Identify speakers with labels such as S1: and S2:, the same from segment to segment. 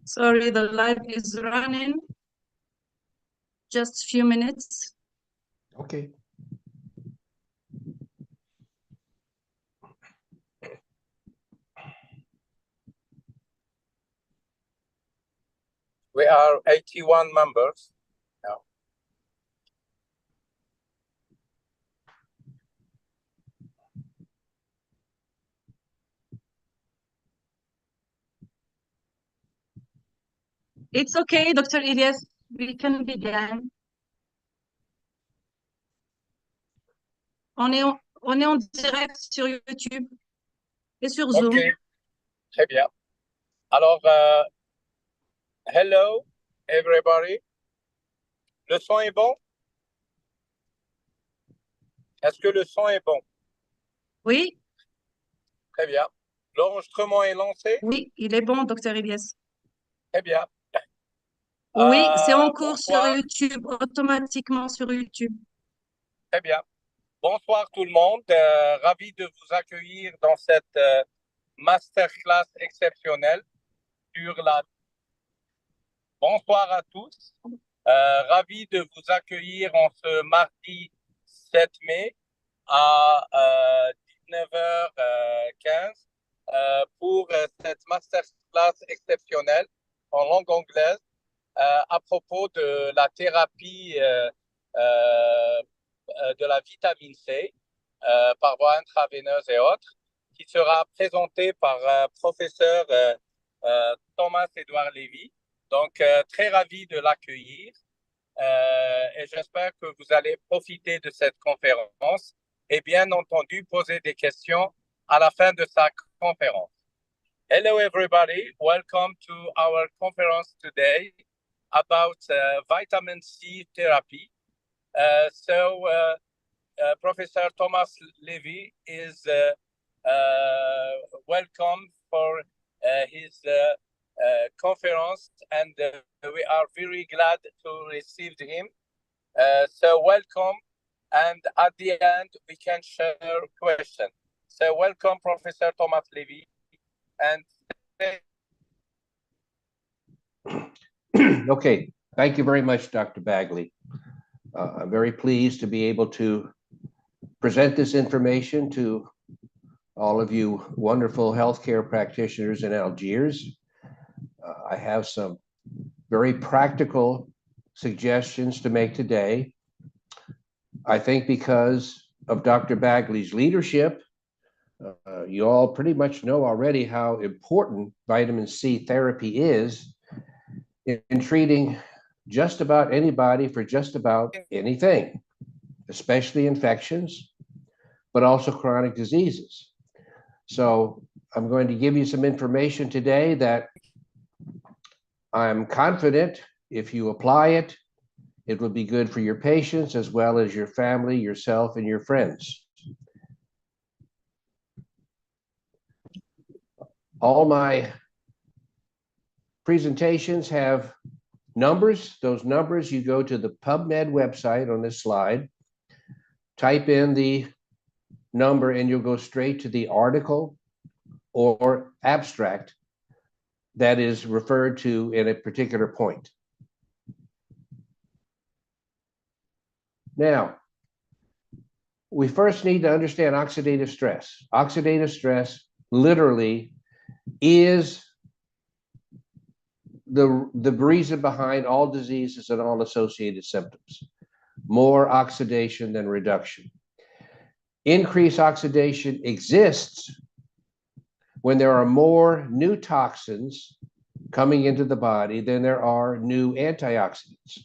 S1: Sorry, the live is running. Just a few minutes.
S2: Okay.
S3: We are 81 members now.
S1: It's okay, Dr. Ilyes. We can begin. On est en direct sur YouTube et sur Zoom.
S3: Ok, très bien. Alors, hello everybody. Le son est bon? Est-ce que le son est bon?
S1: Oui.
S3: Très bien. L'enregistrement est lancé?
S1: Oui, il est bon, Dr. Ilyes.
S3: Très bien.
S1: Oui, c'est en cours
S3: bonsoir.
S1: sur YouTube, automatiquement sur YouTube.
S3: Très bien. Bonsoir tout le monde. Ravi de vous accueillir dans cette masterclass exceptionnelle sur la... Bonsoir à tous. Ravi de vous accueillir en ce mardi 7 mai à 19h15 pour cette masterclass exceptionnelle en langue anglaise à propos de la thérapie de la vitamine C par voie intraveineuse et autres, qui sera présentée par professeur Thomas Edouard Levy. Donc, très ravi de l'accueillir et j'espère que vous allez profiter de cette conférence et bien entendu poser des questions à la fin de sa conférence. Hello everybody, welcome to our conference today about vitamin C therapy. Professor Thomas Levy is welcome for his conference, and we are very glad to receive him. So welcome, and at the end we can share questions. So welcome, Professor Thomas Levy, and
S2: Okay, thank you very much, Dr. Baghlì. I'm very pleased to be able to present this information to all of you wonderful healthcare practitioners in Algiers. I have some very practical suggestions to make today. I think because of Dr. Baghlì's leadership, you all pretty much know already how important vitamin C therapy is in treating just about anybody for just about anything, especially infections, but also chronic diseases. So I'm going to give you some information today that I'm confident if you apply it, it will be good for your patients as well as your family, yourself, and your friends. All my presentations have numbers. Those numbers, you go to the PubMed website on this slide, type in the number, and you'll go straight to the article or abstract that is referred to in a particular point. Now, we first need to understand oxidative stress. Oxidative stress literally is the reason behind all diseases and all associated symptoms. More oxidation than reduction. Increased oxidation exists when there are more new toxins coming into the body than there are new antioxidants.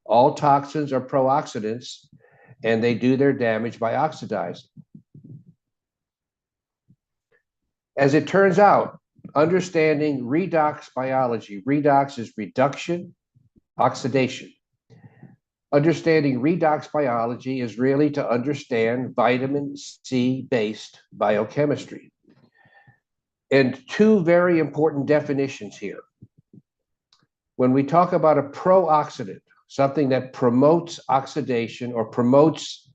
S2: All toxins are pro-oxidants, and they do their damage by oxidizing. As it turns out, understanding redox biology, redox is reduction, oxidation. Understanding redox biology is really to understand vitamin C-based biochemistry. And two very important definitions here. When we talk about a pro-oxidant, something that promotes oxidation or promotes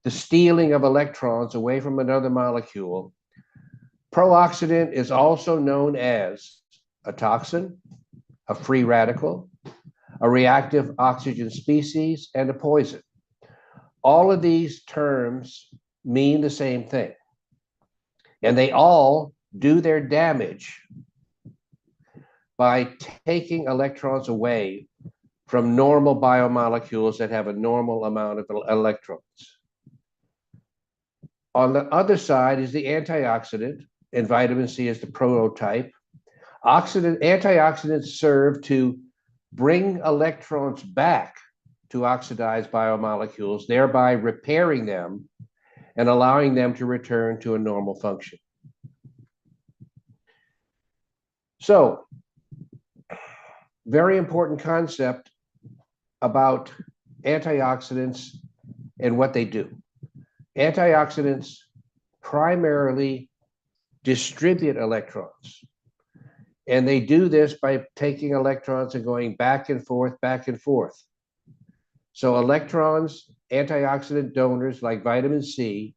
S2: the stealing of electrons away from another molecule, pro-oxidant is also known as a toxin, a free radical, a reactive oxygen species, and a poison. All of these terms mean the same thing, and they all do their damage by taking electrons away from normal biomolecules that have a normal amount of electrons. On the other side is the antioxidant, and vitamin C is the prototype. Antioxidants serve to bring electrons back to oxidized biomolecules, thereby repairing them and allowing them to return to a normal function. So, very important concept about antioxidants and what they do. Antioxidants primarily distribute electrons. And they do this by taking electrons and going back and forth, back and forth. So electrons, antioxidant donors like vitamin C,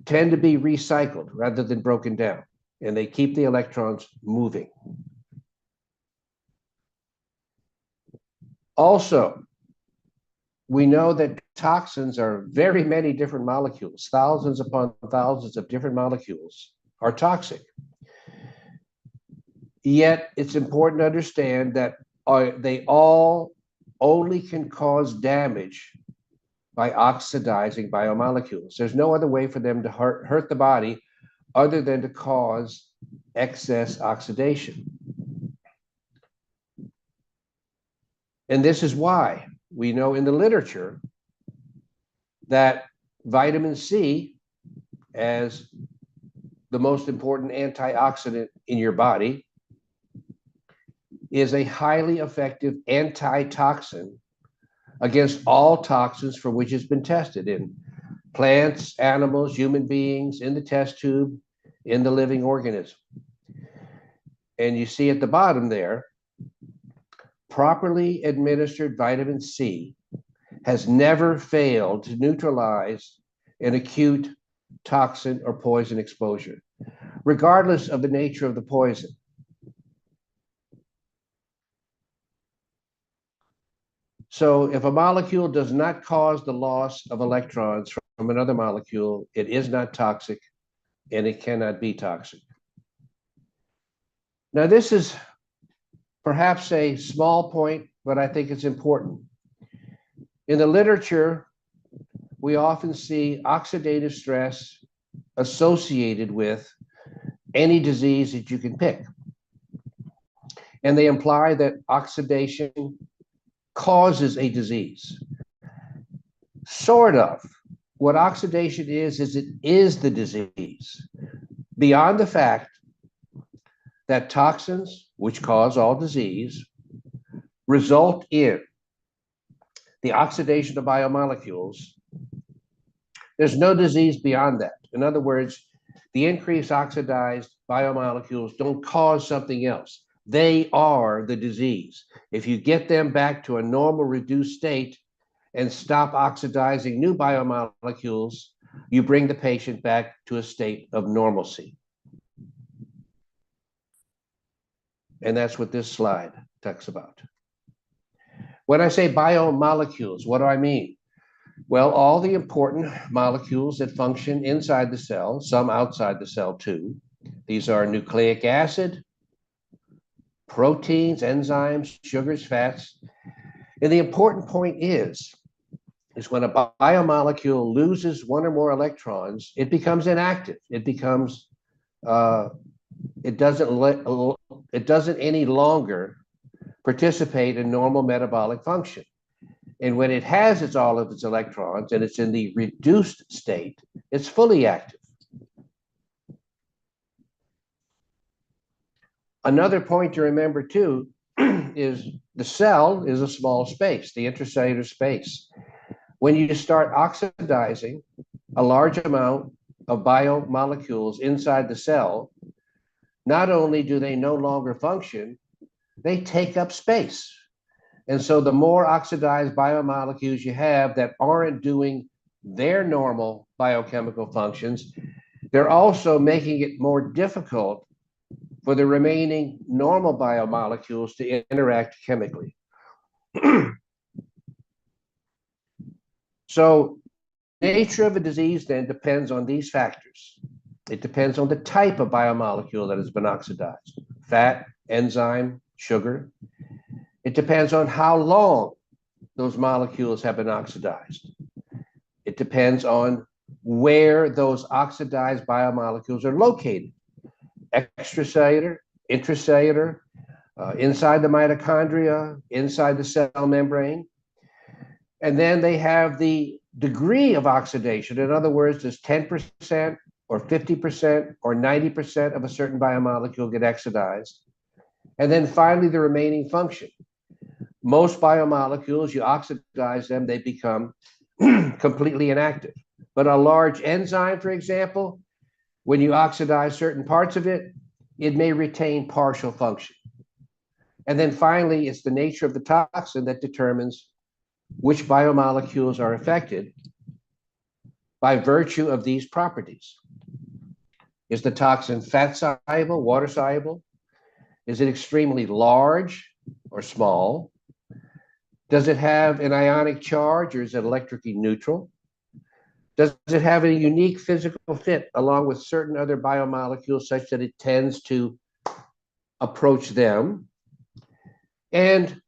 S2: tend to be recycled rather than broken down, and they keep the electrons moving. Also, we know that toxins are very many different molecules. Thousands upon thousands of different molecules are toxic. Yet it's important to understand that they all only can cause damage by oxidizing biomolecules. There's no other way for them to hurt the body other than to cause excess oxidation. And this is why we know in the literature that vitamin C, as the most important antioxidant in your body, is a highly effective antitoxin against all toxins for which it's been tested in plants, animals, human beings, in the test tube, in the living organism. And you see at the bottom there, properly administered vitamin C has never failed to neutralize an acute toxin or poison exposure, regardless of the nature of the poison. So if a molecule does not cause the loss of electrons from another molecule, it is not toxic and it cannot be toxic. Now, this is perhaps a small point, but I think it's important. In the literature, we often see oxidative stress associated with any disease that you can pick. And they imply that oxidation causes a disease. Sort of. What oxidation is it is the disease. Beyond the fact that toxins, which cause all disease, result in the oxidation of biomolecules, there's no disease beyond that. In other words, the increased oxidized biomolecules don't cause something else. They are the disease. If you get them back to a normal reduced state and stop oxidizing new biomolecules, you bring the patient back to a state of normalcy. And that's what this slide talks about. When I say biomolecules, what do I mean? Well, all the important molecules that function inside the cell, some outside the cell too. These are nucleic acid, proteins, enzymes, sugars, fats. And the important point is when a biomolecule loses one or more electrons, it becomes inactive. It becomes, it doesn't any longer participate in normal metabolic function. And when it has all of its electrons and it's in the reduced state, it's fully active. Another point to remember too is the cell is a small space, the intracellular space. When you start oxidizing a large amount of biomolecules inside the cell, not only do they no longer function, they take up space. And so the more oxidized biomolecules you have that aren't doing their normal biochemical functions, they're also making it more difficult for the remaining normal biomolecules to interact chemically. So the nature of a disease then depends on these factors. It depends on the type of biomolecule that has been oxidized: fat, enzyme, sugar. It depends on how long those molecules have been oxidized. It depends on where those oxidized biomolecules are located: extracellular, intracellular, inside the mitochondria, inside the cell membrane. And then they have the degree of oxidation. In other words, does 10% or 50% or 90% of a certain biomolecule get oxidized? And then finally, the remaining function. Most biomolecules, you oxidize them, they become completely inactive. But a large enzyme, for example, when you oxidize certain parts of it, it may retain partial function. And then finally, it's the nature of the toxin that determines which biomolecules are affected by virtue of these properties. Is the toxin fat soluble, water soluble? Is it extremely large or small? Does it have an ionic charge, or is it electrically neutral? Does it have a unique physical fit along with certain other biomolecules such that it tends to approach them? And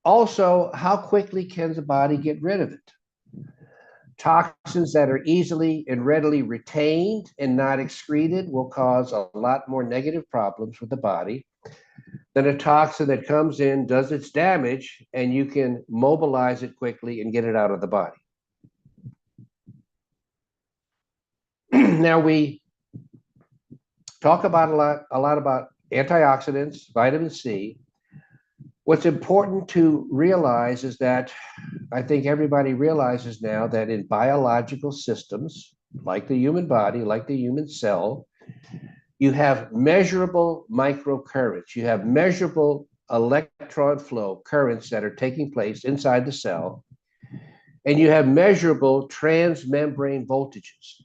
S2: also, how quickly can the body get rid of it? Toxins that are easily and readily retained and not excreted will cause a lot more negative problems with the body than a toxin that comes in, does its damage, and you can mobilize it quickly and get it out of the body. Now, we talk about a lot about antioxidants, vitamin C. What's important to realize is that I think everybody realizes now that in biological systems, like the human body, like the human cell, you have measurable microcurrents. You have measurable electron flow currents that are taking place inside the cell, and you have measurable transmembrane voltages.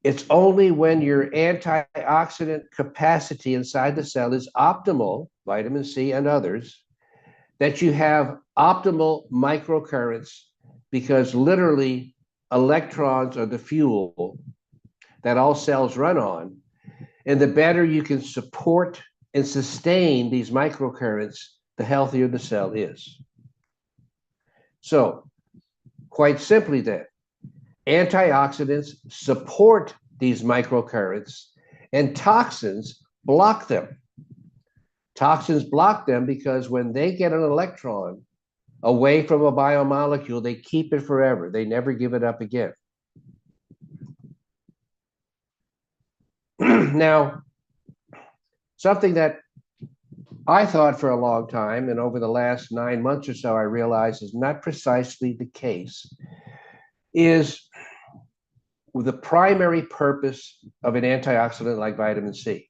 S2: It's only when your antioxidant capacity inside the cell is optimal, vitamin C and others, that you have optimal microcurrents, because literally electrons are the fuel that all cells run on. And the better you can support and sustain these microcurrents, the healthier the cell is. So, quite simply then, antioxidants support these microcurrents, and toxins block them. Toxins block them because when they get an electron away from a biomolecule, they keep it forever. They never give it up again. Now, something that I thought for a long time, and over the last 9 months or so, I realized is not precisely the case, is the primary purpose of an antioxidant like vitamin C.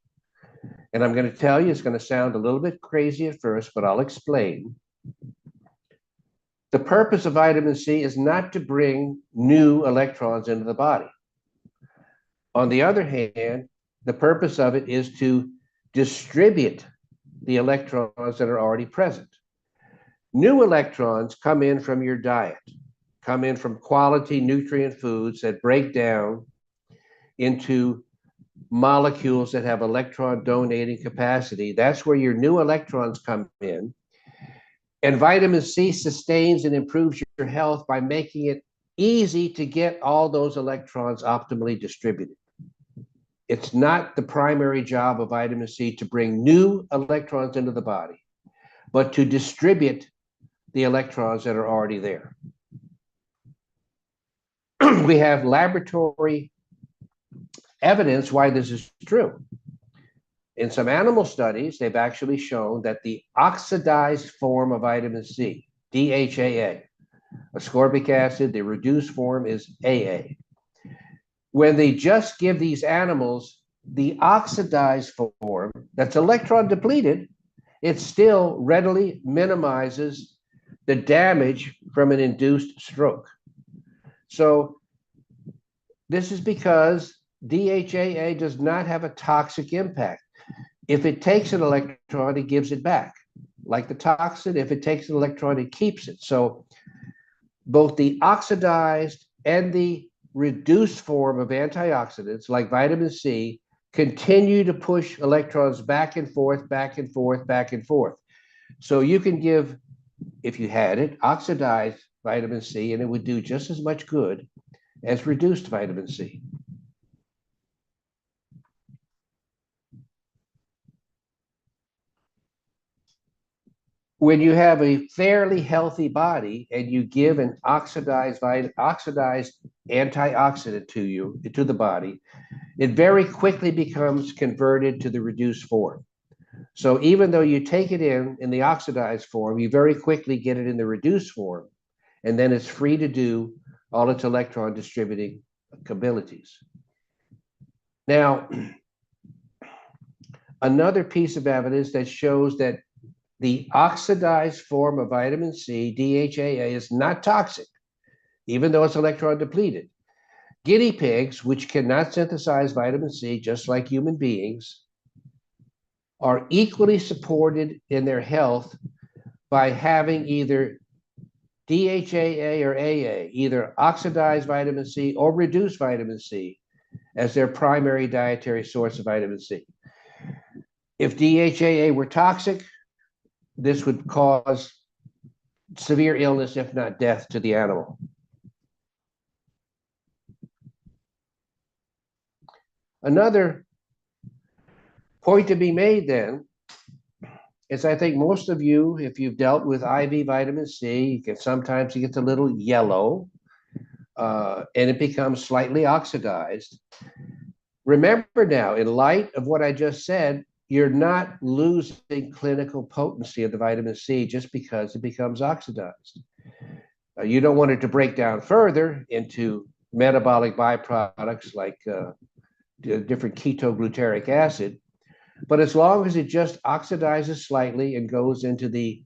S2: And I'm going to tell you, it's going to sound a little bit crazy at first, but I'll explain. The purpose of vitamin C is not to bring new electrons into the body. On the other hand, the purpose of it is to distribute the electrons that are already present. New electrons come in from your diet, come in from quality nutrient foods that break down into molecules that have electron donating capacity. That's where your new electrons come in. And vitamin C sustains and improves your health by making it easy to get all those electrons optimally distributed. It's not the primary job of vitamin C to bring new electrons into the body, but to distribute the electrons that are already there. We have laboratory evidence why this is true. In some animal studies, they've actually shown that the oxidized form of vitamin C, DHAA, ascorbic acid, the reduced form is AA. When they just give these animals the oxidized form that's electron depleted, it still readily minimizes the damage from an induced stroke. So this is because DHAA does not have a toxic impact. If it takes an electron, it gives it back. Like the toxin, if it takes an electron, it keeps it. So both the oxidized and the reduced form of antioxidants, like vitamin C, continue to push electrons back and forth, back and forth, back and forth. So you can give, if you had it, oxidized vitamin C, and it would do just as much good as reduced vitamin C. When you have a fairly healthy body and you give an oxidized antioxidant to the body, it very quickly becomes converted to the reduced form. So even though you take it in the oxidized form, you very quickly get it in the reduced form, and then it's free to do all its electron distributing abilities. Now, another piece of evidence that shows that the oxidized form of vitamin C, DHAA, is not toxic, even though it's electron depleted. Guinea pigs, which cannot synthesize vitamin C, just like human beings, are equally supported in their health by having either DHAA or AA, either oxidized vitamin C or reduced vitamin C, as their primary dietary source of vitamin C. If DHAA were toxic, this would cause severe illness, if not death, to the animal. Another point to be made then is, I think most of you, if you've dealt with IV vitamin C, sometimes it gets a little yellow and it becomes slightly oxidized. Remember now, in light of what I just said, you're not losing clinical potency of the vitamin C just because it becomes oxidized. You don't want it to break down further into metabolic byproducts like different ketoglutaric acid. But as long as it just oxidizes slightly and goes into the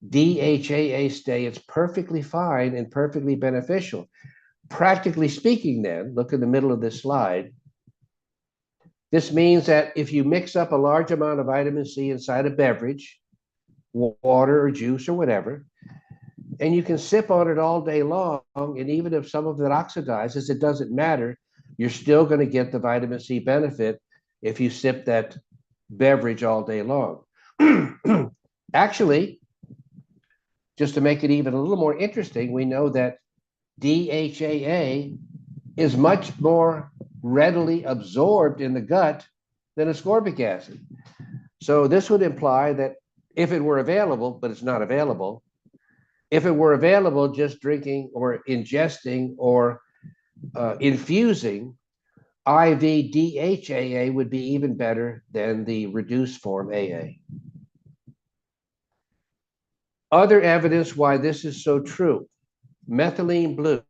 S2: DHAA state, it's perfectly fine and perfectly beneficial. Practically speaking, then, look in the middle of this slide. This means that if you mix up a large amount of vitamin C inside a beverage, water or juice or whatever, and you can sip on it all day long, and even if some of it oxidizes, it doesn't matter. You're still going to get the vitamin C benefit if you sip that beverage all day long. Actually, just to make it even a little more interesting, we know that DHAA is much more readily absorbed in the gut than ascorbic acid. So this would imply that if it were available, but it's not available, if it were available, just drinking or ingesting or infusing IV DHAA would be even better than the reduced form AA. Other evidence why this is so true: methylene blue.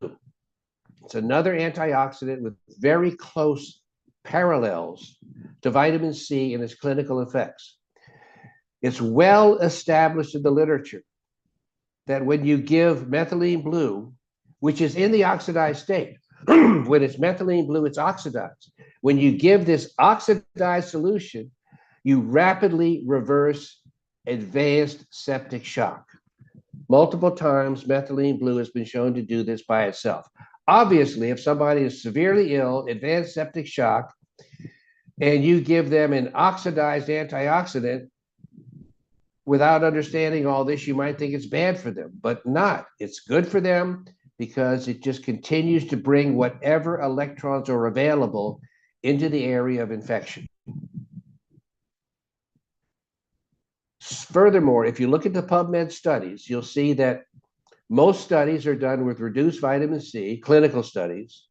S2: It's another antioxidant with very close parallels to vitamin C in its clinical effects. It's well established in the literature that when you give methylene blue, which is in the oxidized state, when it's methylene blue, it's oxidized. When you give this oxidized solution, you rapidly reverse advanced septic shock. Multiple times, methylene blue has been shown to do this by itself. Obviously, if somebody is severely ill, advanced septic shock, and you give them an oxidized antioxidant, without understanding all this, you might think it's bad for them, but not. It's good for them because it just continues to bring whatever electrons are available into the area of infection. Furthermore, if you look at the PubMed studies, you'll see that most studies are done with reduced vitamin C, clinical studies,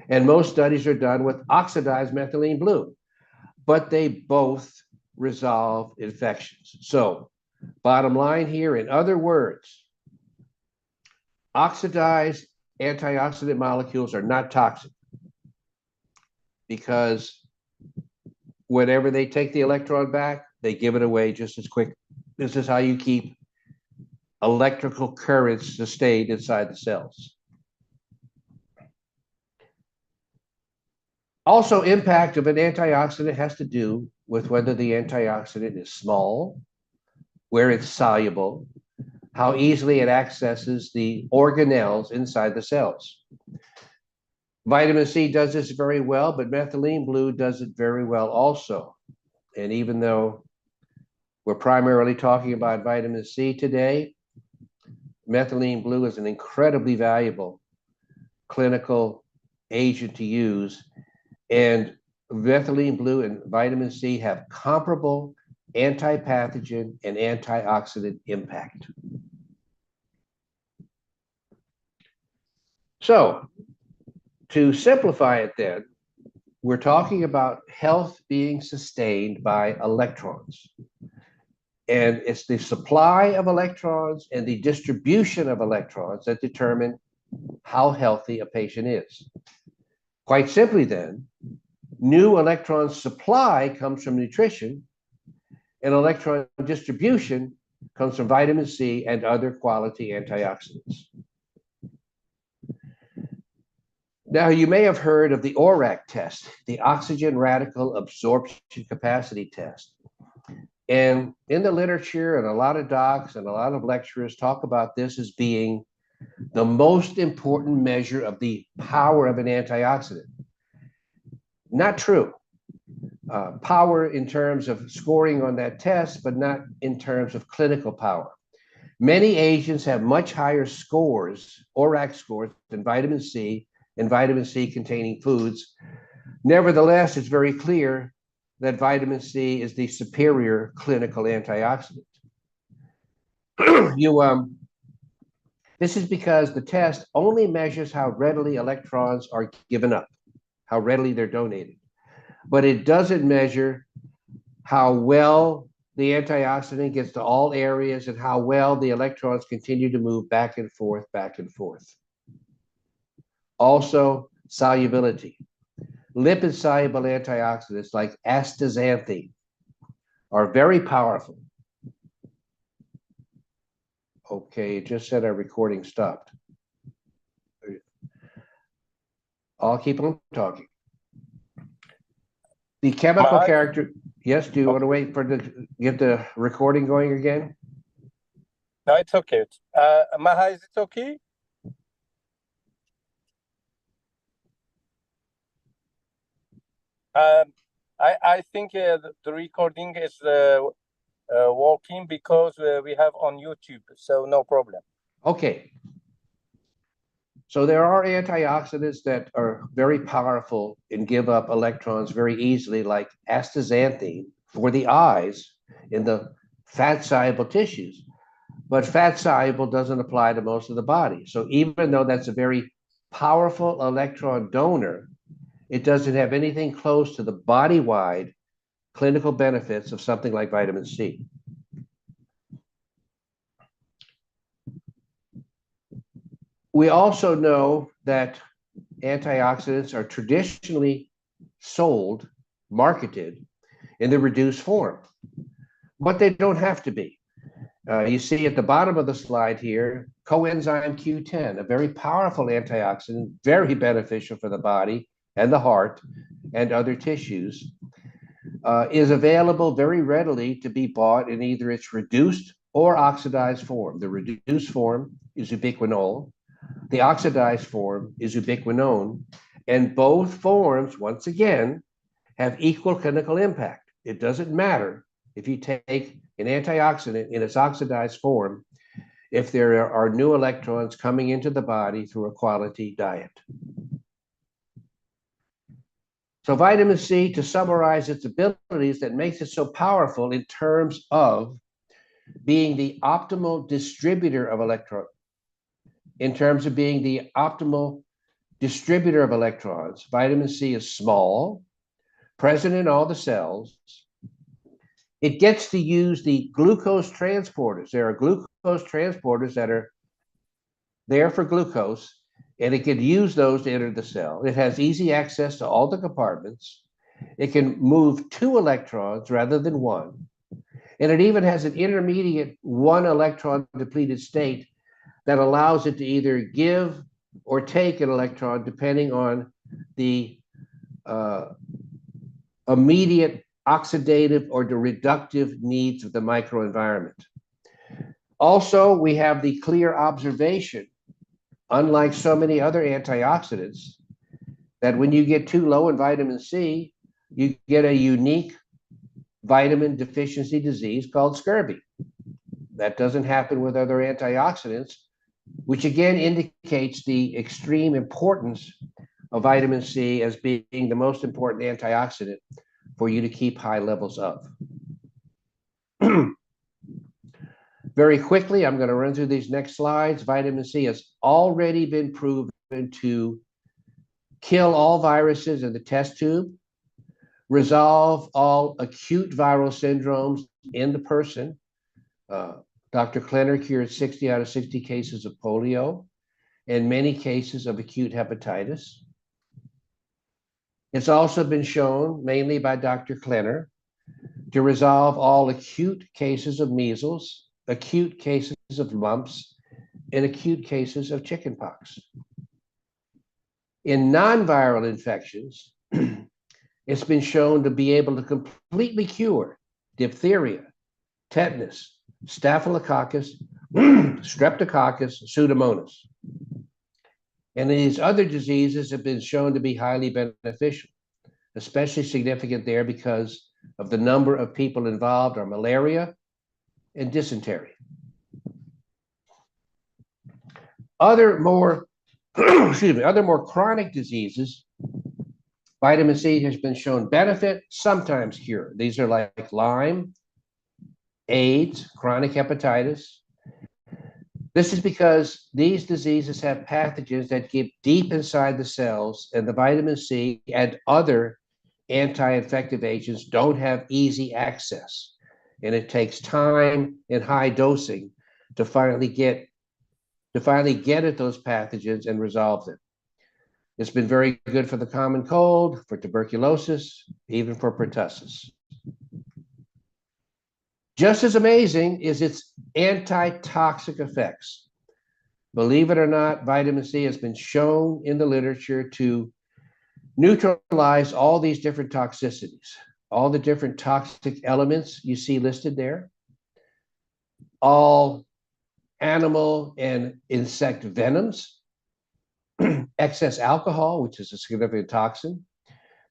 S2: and most studies are done with oxidized methylene blue, but they both resolve infections. So, bottom line here, in other words, oxidized antioxidant molecules are not toxic because whenever they take the electron back, they give it away just as quick. This is how you keep electrical currents sustained inside the cells. Also, impact of an antioxidant has to do with whether the antioxidant is small, where it's soluble, how easily it accesses the organelles inside the cells. Vitamin C does this very well, but methylene blue does it very well also. And even though we're primarily talking about vitamin C today, methylene blue is an incredibly valuable clinical agent to use. And methylene blue and vitamin C have comparable anti-pathogen and antioxidant impact. So, to simplify it then, we're talking about health being sustained by electrons. And it's the supply of electrons and the distribution of electrons that determine how healthy a patient is. Quite simply then, new electron supply comes from nutrition, and electron distribution comes from vitamin C and other quality antioxidants. Now, you may have heard of the ORAC test, the oxygen radical absorption capacity test. And in the literature, and a lot of docs and a lot of lecturers talk about this as being the most important measure of the power of an antioxidant. Not true. Power in terms of scoring on that test, but not in terms of clinical power. Many agents have much higher scores, ORAC scores, than vitamin C and vitamin C containing foods. Nevertheless, it's very clear that vitamin C is the superior clinical antioxidant. This is because the test only measures how readily electrons are given up, how readily they're donated. But it doesn't measure how well the antioxidant gets to all areas and how well the electrons continue to move back and forth, back and forth. Also, solubility. Lipid-soluble antioxidants like astaxanthin are very powerful. Okay, it just said our recording stopped. I'll keep on talking. The chemical character. Yes, do you want to wait for get the recording going again?
S3: No, it's okay. Maha, is it okay? I think the recording is working because we have on YouTube, so no problem.
S2: Okay. So there are antioxidants that are very powerful and give up electrons very easily, like astaxanthin for the eyes in the fat-soluble tissues. But fat-soluble doesn't apply to most of the body. So even though that's a very powerful electron donor, it doesn't have anything close to the body-wide clinical benefits of something like vitamin C. We also know that antioxidants are traditionally sold, marketed in the reduced form, but they don't have to be. You see at the bottom of the slide here, coenzyme Q10, a very powerful antioxidant, very beneficial for the body and the heart and other tissues, is available very readily to be bought in either its reduced or oxidized form. The reduced form is ubiquinol. The oxidized form is ubiquinone, and both forms, once again, have equal clinical impact. It doesn't matter if you take an antioxidant in its oxidized form if there are new electrons coming into the body through a quality diet. So vitamin C, to summarize its abilities that makes it so powerful in terms of being the optimal distributor of electrons, in terms of being the optimal distributor of electrons, vitamin C is small, present in all the cells. It gets to use the glucose transporters. There are glucose transporters that are there for glucose, and it can use those to enter the cell. It has easy access to all the compartments. It can move 2 electrons rather than 1. And it even has an intermediate 1 electron depleted state that allows it to either give or take an electron depending on the immediate oxidative or the reductive needs of the microenvironment. Also, we have the clear observation, unlike so many other antioxidants, that when you get too low in vitamin C, you get a unique vitamin deficiency disease called scurvy. That doesn't happen with other antioxidants, which again indicates the extreme importance of vitamin C as being the most important antioxidant for you to keep high levels of. Very quickly, I'm going to run through these next slides. Vitamin C has already been proven to kill all viruses in the test tube, resolve all acute viral syndromes in the person. Dr. Klenner cured 60 out of 60 cases of polio and many cases of acute hepatitis. It's also been shown, mainly by Dr. Klenner, to resolve all acute cases of measles, acute cases of mumps, and acute cases of chickenpox. In non-viral infections, it's been shown to be able to completely cure diphtheria, tetanus, staphylococcus, streptococcus, pseudomonas. And these other diseases have been shown to be highly beneficial, especially significant there because of the number of people involved are malaria and dysentery. Other more, other more chronic diseases, vitamin C has been shown benefit, sometimes cure. These are like Lyme, AIDS, chronic hepatitis. This is because these diseases have pathogens that get deep inside the cells, and the vitamin C and other anti-infective agents don't have easy access. And it takes time and high dosing to finally get at those pathogens and resolve them. It's been very good for the common cold, for tuberculosis, even for pertussis. Just as amazing is its anti-toxic effects. Believe it or not, vitamin C has been shown in the literature to neutralize all these different toxicities, all the different toxic elements you see listed there, all animal and insect venoms, excess alcohol, which is a significant toxin,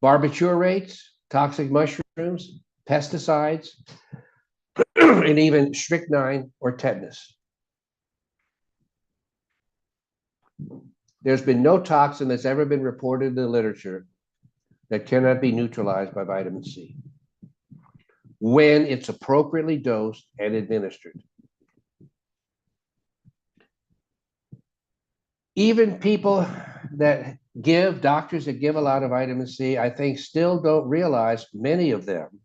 S2: barbiturates, toxic mushrooms, pesticides, and even strychnine or tetanus. There's been no toxin that's ever been reported in the literature that cannot be neutralized by vitamin C when it's appropriately dosed and administered. Even people that give, doctors that give a lot of vitamin C, I think still don't realize, many of them,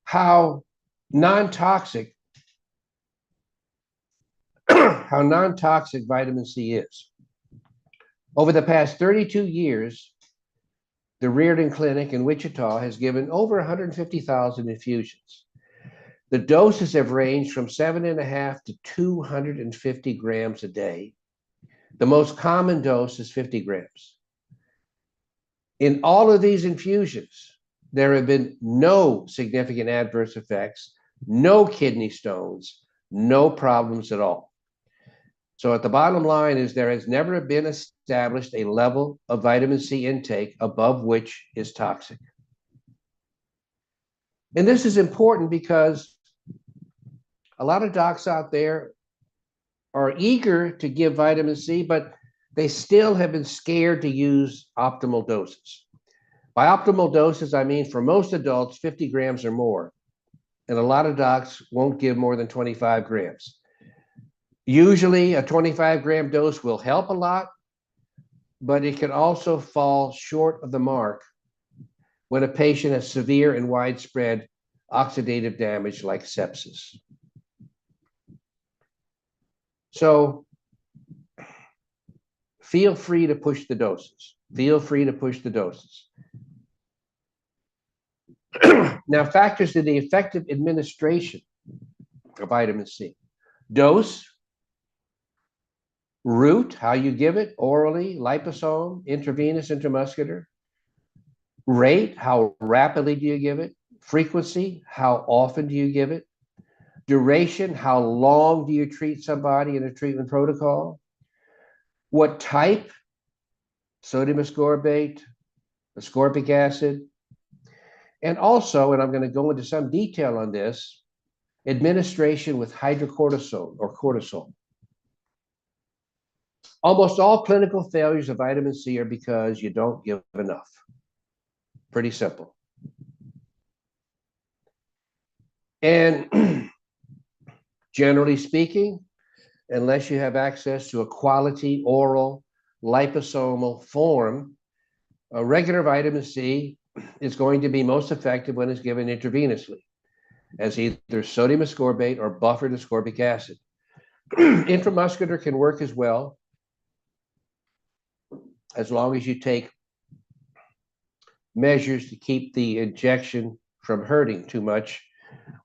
S2: how non-toxic vitamin C is. Over the past 32 years, the Reardon Clinic in Wichita has given over 150,000 infusions. The doses have ranged from 7.5 to 250 grams a day. The most common dose is 50 grams. In all of these infusions, there have been no significant adverse effects, no kidney stones, no problems at all. So at the bottom line is there has never been established a level of vitamin C intake above which is toxic. And this is important because a lot of docs out there are eager to give vitamin C, but they still have been scared to use optimal doses. By optimal doses, I mean for most adults, 50 grams or more. And a lot of docs won't give more than 25 grams. Usually a 25-gram dose will help a lot, but it can also fall short of the mark when a patient has severe and widespread oxidative damage like sepsis. So feel free to push the doses. Feel free to push the doses. Now, factors to the effective administration of vitamin C. Dose, route, how you give it, orally, liposome, intravenous, intramuscular. Rate, how rapidly do you give it? Frequency, how often do you give it? Duration, how long do you treat somebody in a treatment protocol? What type? Sodium ascorbate, ascorbic acid. And also, and I'm going to go into some detail on this, administration with hydrocortisone or cortisol. Almost all clinical failures of vitamin C are because you don't give enough. Pretty simple. And generally speaking, unless you have access to a quality oral liposomal form, a regular vitamin C is going to be most effective when it's given intravenously as either sodium ascorbate or buffered ascorbic acid. Intramuscular can work as well, as long as you take measures to keep the injection from hurting too much,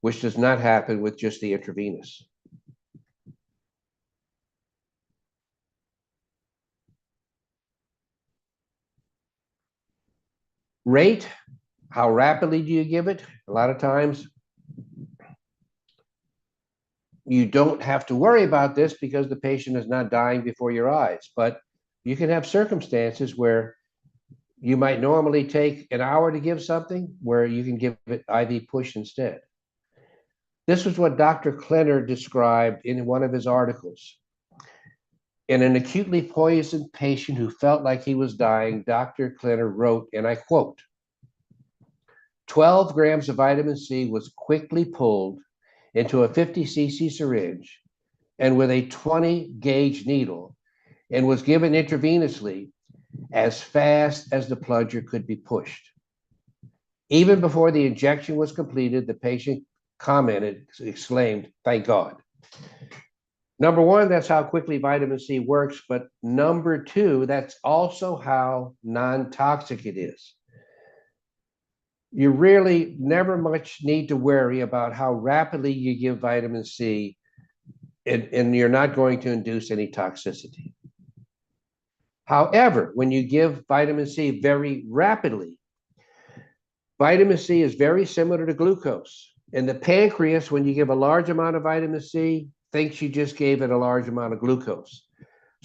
S2: which does not happen with just the intravenous. Rate, how rapidly do you give it? A lot of times you don't have to worry about this because the patient is not dying before your eyes, but you can have circumstances where you might normally take an hour to give something where you can give it IV push instead. This was what Dr. Klenner described in one of his articles. In an acutely poisoned patient who felt like he was dying, Dr. Klenner wrote, and I quote, 12 grams of vitamin C was quickly pulled into a 50 cc syringe and with a 20 gauge needle and was given intravenously as fast as the plunger could be pushed. Even before the injection was completed, the patient commented, exclaimed, "Thank God." Number one, that's how quickly vitamin C works, but number two, that's also how non-toxic it is. You really never much need to worry about how rapidly you give vitamin C, and you're not going to induce any toxicity. However, when you give vitamin C very rapidly, vitamin C is very similar to glucose. And the pancreas, when you give a large amount of vitamin C, thinks you just gave it a large amount of glucose.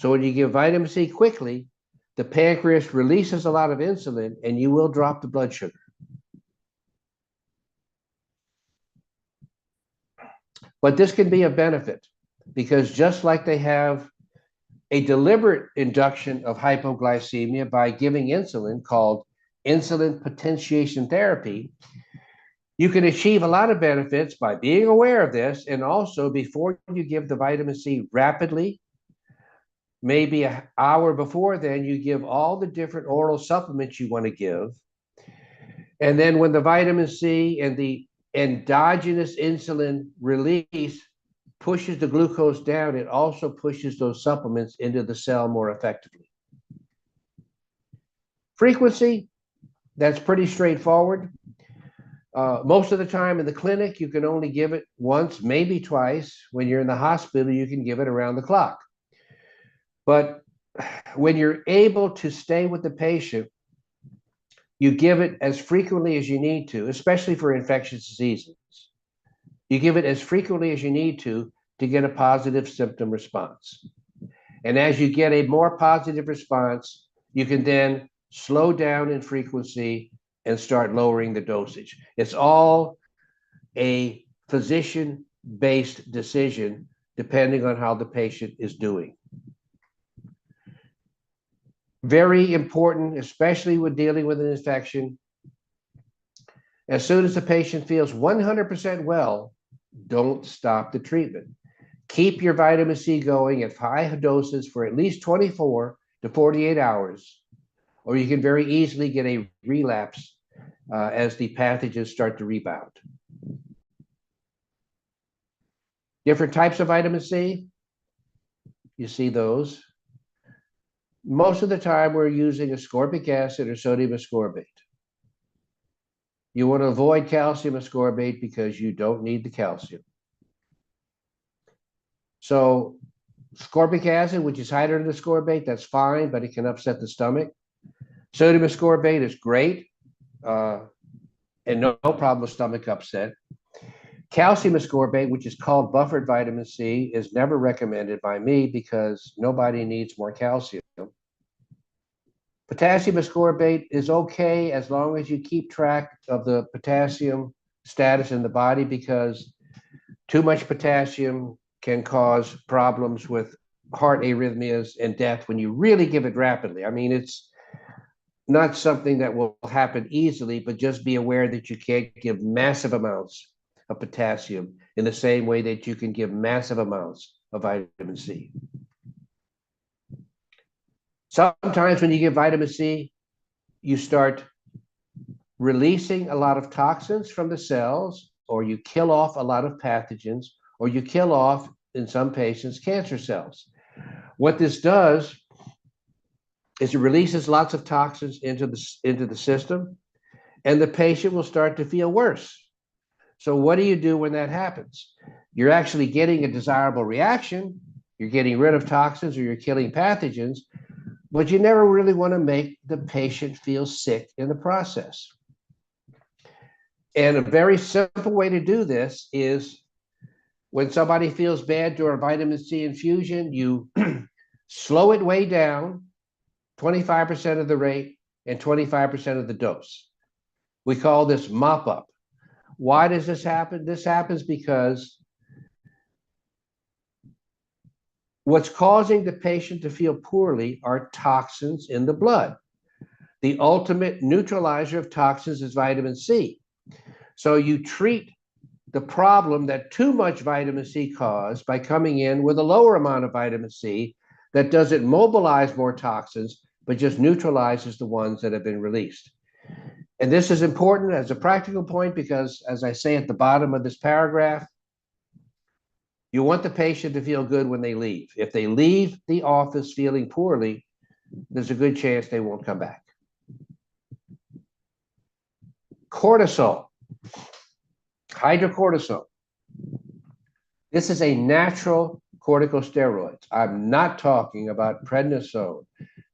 S2: So when you give vitamin C quickly, the pancreas releases a lot of insulin and you will drop the blood sugar. But this can be a benefit because just like they have a deliberate induction of hypoglycemia by giving insulin called insulin potentiation therapy, you can achieve a lot of benefits by being aware of this, and also before you give the vitamin C rapidly, maybe an hour before then, you give all the different oral supplements you want to give. And then when the vitamin C and the endogenous insulin release pushes the glucose down, it also pushes those supplements into the cell more effectively. Frequency, that's pretty straightforward. Most of the time in the clinic, you can only give it once, maybe twice. When you're in the hospital, you can give it around the clock. But when you're able to stay with the patient, you give it as frequently as you need to, especially for infectious diseases. You give it as frequently as you need to get a positive symptom response. And as you get a more positive response, you can then slow down in frequency and start lowering the dosage. It's all a physician-based decision depending on how the patient is doing. Very important, especially with dealing with an infection. As soon as the patient feels 100% well, don't stop the treatment. Keep your vitamin C going at high doses for at least 24 to 48 hours, or you can very easily get a relapse as the pathogens start to rebound. Different types of vitamin C, you see those. Most of the time we're using ascorbic acid or sodium ascorbate. You want to avoid calcium ascorbate because you don't need the calcium. So ascorbic acid, which is higher than ascorbate, that's fine, but it can upset the stomach. Sodium ascorbate is great. and no problem with stomach upset. Calcium ascorbate, which is called buffered vitamin C, is never recommended by me because nobody needs more calcium. Potassium ascorbate is okay as long as you keep track of the potassium status in the body, because too much potassium can cause problems with heart arrhythmias and death when you really give it rapidly. I mean, it's not something that will happen easily, but just be aware that you can't give massive amounts of potassium in the same way that you can give massive amounts of vitamin C. Sometimes when you give vitamin C, you start releasing a lot of toxins from the cells, or you kill off a lot of pathogens, or you kill off, in some patients, cancer cells. What this does is it releases lots of toxins into the system, and the patient will start to feel worse. So what do you do when that happens? You're actually getting a desirable reaction. You're getting rid of toxins, or you're killing pathogens, but you never really want to make the patient feel sick in the process. And a very simple way to do this is, when somebody feels bad during a vitamin C infusion, you slow it way down, 25% of the rate and 25% of the dose. We call this mop up. Why does this happen? This happens because what's causing the patient to feel poorly are toxins in the blood. The ultimate neutralizer of toxins is vitamin C. So you treat the problem that too much vitamin C caused by coming in with a lower amount of vitamin C that doesn't mobilize more toxins, but just neutralizes the ones that have been released. And this is important as a practical point because, as I say at the bottom of this paragraph, you want the patient to feel good when they leave. If they leave the office feeling poorly, there's a good chance they won't come back. Cortisol, hydrocortisone. This is a natural corticosteroid. I'm not talking about prednisone,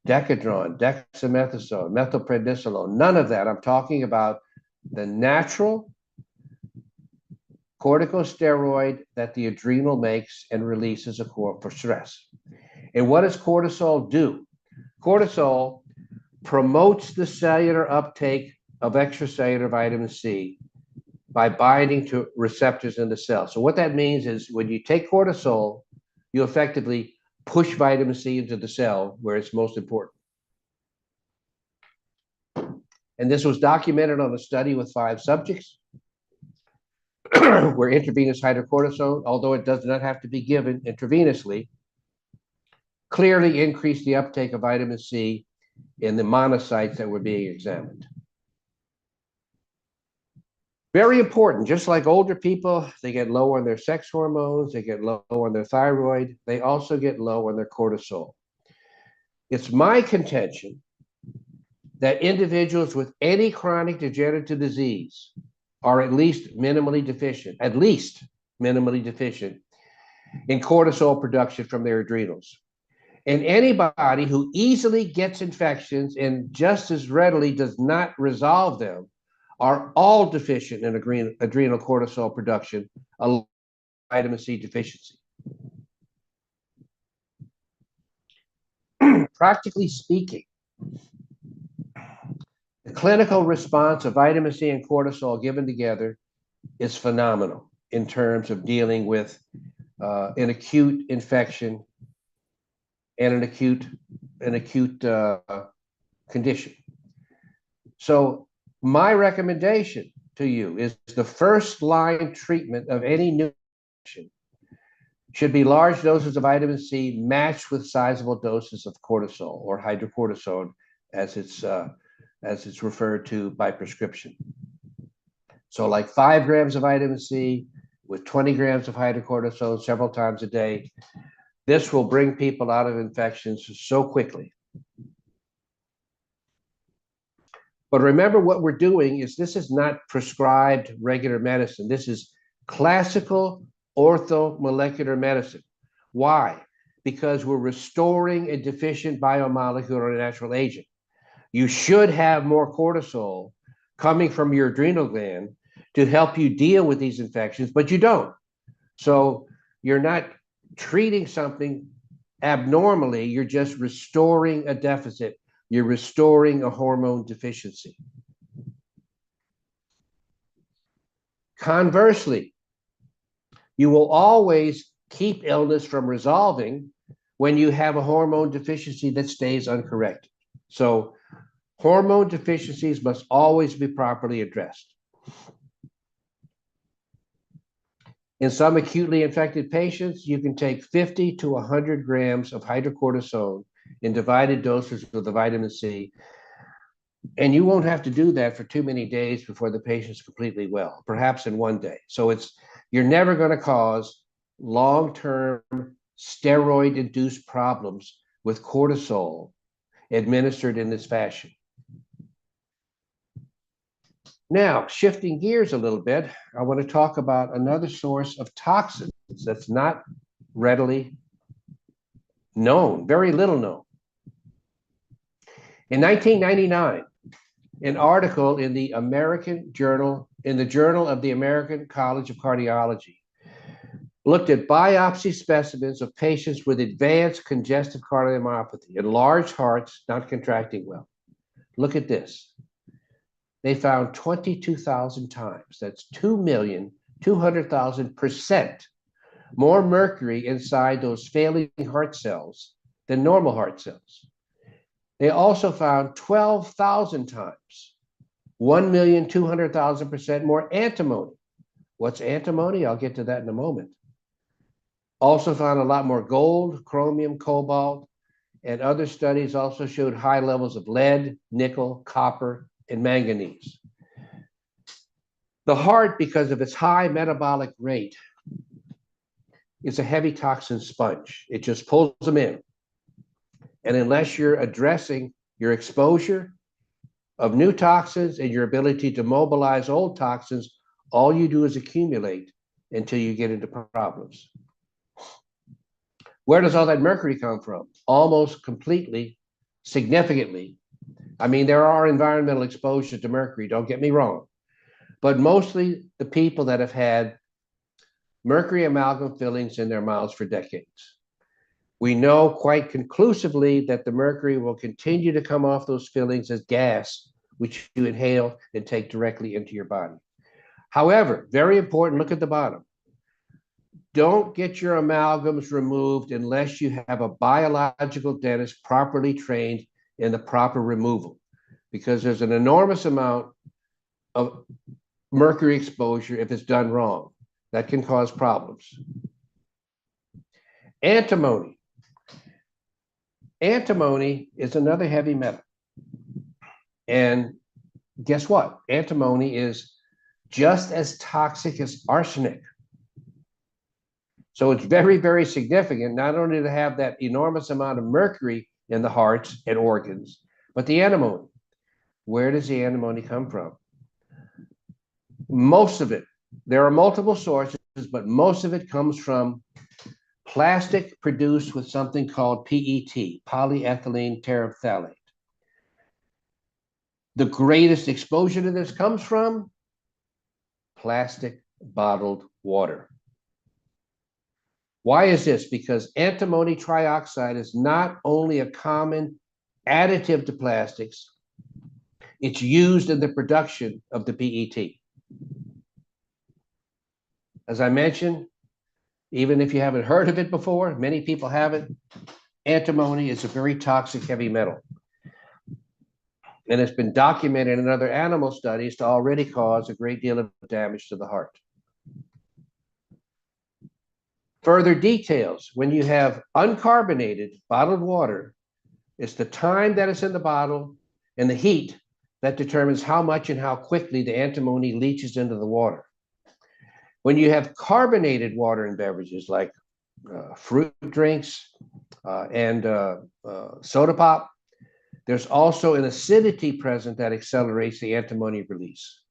S2: Decadron, dexamethasone, methylprednisolone, none of that. I'm talking about the natural corticosteroid that the adrenal makes and releases for stress. And what does cortisol do? Cortisol promotes the cellular uptake of extracellular vitamin C by binding to receptors in the cell. So what that means is when you take cortisol, you effectively push vitamin C into the cell where it's most important. And this was documented on a study with 5 subjects where intravenous hydrocortisone, although it does not have to be given intravenously, clearly increased the uptake of vitamin C in the monocytes that were being examined. Very important, just like older people, they get low on their sex hormones, they get low on their thyroid, they also get low on their cortisol. It's my contention that individuals with any chronic degenerative disease are at least minimally deficient in cortisol production from their adrenals. And anybody who easily gets infections and just as readily does not resolve them are all deficient in adrenal cortisol production, a vitamin C deficiency. Practically speaking, the clinical response of vitamin C and cortisol given together is phenomenal in terms of dealing with an acute infection and an acute condition. So my recommendation to you is the first line treatment of any new infection should be large doses of vitamin C matched with sizable doses of cortisol or hydrocortisone as it's referred to by prescription. So like 5 grams of vitamin C with 20 grams of hydrocortisone several times a day. This will bring people out of infections so quickly. But remember, what we're doing is this is not prescribed regular medicine. This is classical orthomolecular medicine. Why? Because we're restoring a deficient biomolecule or a natural agent. You should have more cortisol coming from your adrenal gland to help you deal with these infections, but you don't. So you're not treating something abnormally, you're just restoring a deficit. You're restoring a hormone deficiency. Conversely, you will always keep illness from resolving when you have a hormone deficiency that stays uncorrected. So hormone deficiencies must always be properly addressed. In some acutely infected patients, you can take 50 to 100 grams of hydrocortisone in divided doses with the vitamin C, and you won't have to do that for too many days before the patient's completely well, perhaps in one day. So you're never going to cause long-term steroid-induced problems with cortisol administered in this fashion. Now, shifting gears a little bit, I want to talk about another source of toxins that's not readily known, very little known. In 1999, an article in the Journal of the American College of Cardiology looked at biopsy specimens of patients with advanced congestive cardiomyopathy, enlarged hearts not contracting well. Look at this. They found 22,000 times, that's 2,200,000% more mercury inside those failing heart cells than normal heart cells. They also found 12,000 times, 1,200,000% more antimony. What's antimony? I'll get to that in a moment. Also found a lot more gold, chromium, cobalt, and other studies also showed high levels of lead, nickel, copper, and manganese. The heart, because of its high metabolic rate, is a heavy toxin sponge. It just pulls them in. And unless you're addressing your exposure of new toxins and your ability to mobilize old toxins, all you do is accumulate until you get into problems. Where does all that mercury come from? Almost completely, significantly. I mean, there are environmental exposures to mercury, don't get me wrong, but mostly the people that have had mercury amalgam fillings in their mouths for decades. We know quite conclusively that the mercury will continue to come off those fillings as gas, which you inhale and take directly into your body. However, very important, look at the bottom. Don't get your amalgams removed unless you have a biological dentist properly trained in the proper removal, because there's an enormous amount of mercury exposure if it's done wrong. That can cause problems. Antimony. Antimony is another heavy metal. And guess what? Antimony is just as toxic as arsenic. So it's very, very significant, not only to have that enormous amount of mercury in the hearts and organs, but the antimony. Where does the antimony come from? Most of it, there are multiple sources, but most of it comes from plastic produced with something called PET, polyethylene terephthalate. The greatest exposure to this comes from plastic bottled water. Why is this? Because antimony trioxide is not only a common additive to plastics, it's used in the production of the PET. As I mentioned, even if you haven't heard of it before, many people haven't, antimony is a very toxic heavy metal. And it's been documented in other animal studies to already cause a great deal of damage to the heart. Further details, when you have uncarbonated bottled water, it's the time that it's in the bottle and the heat that determines how much and how quickly the antimony leaches into the water. When you have carbonated water in beverages like fruit drinks and soda pop, there's also an acidity present that accelerates the antimony release.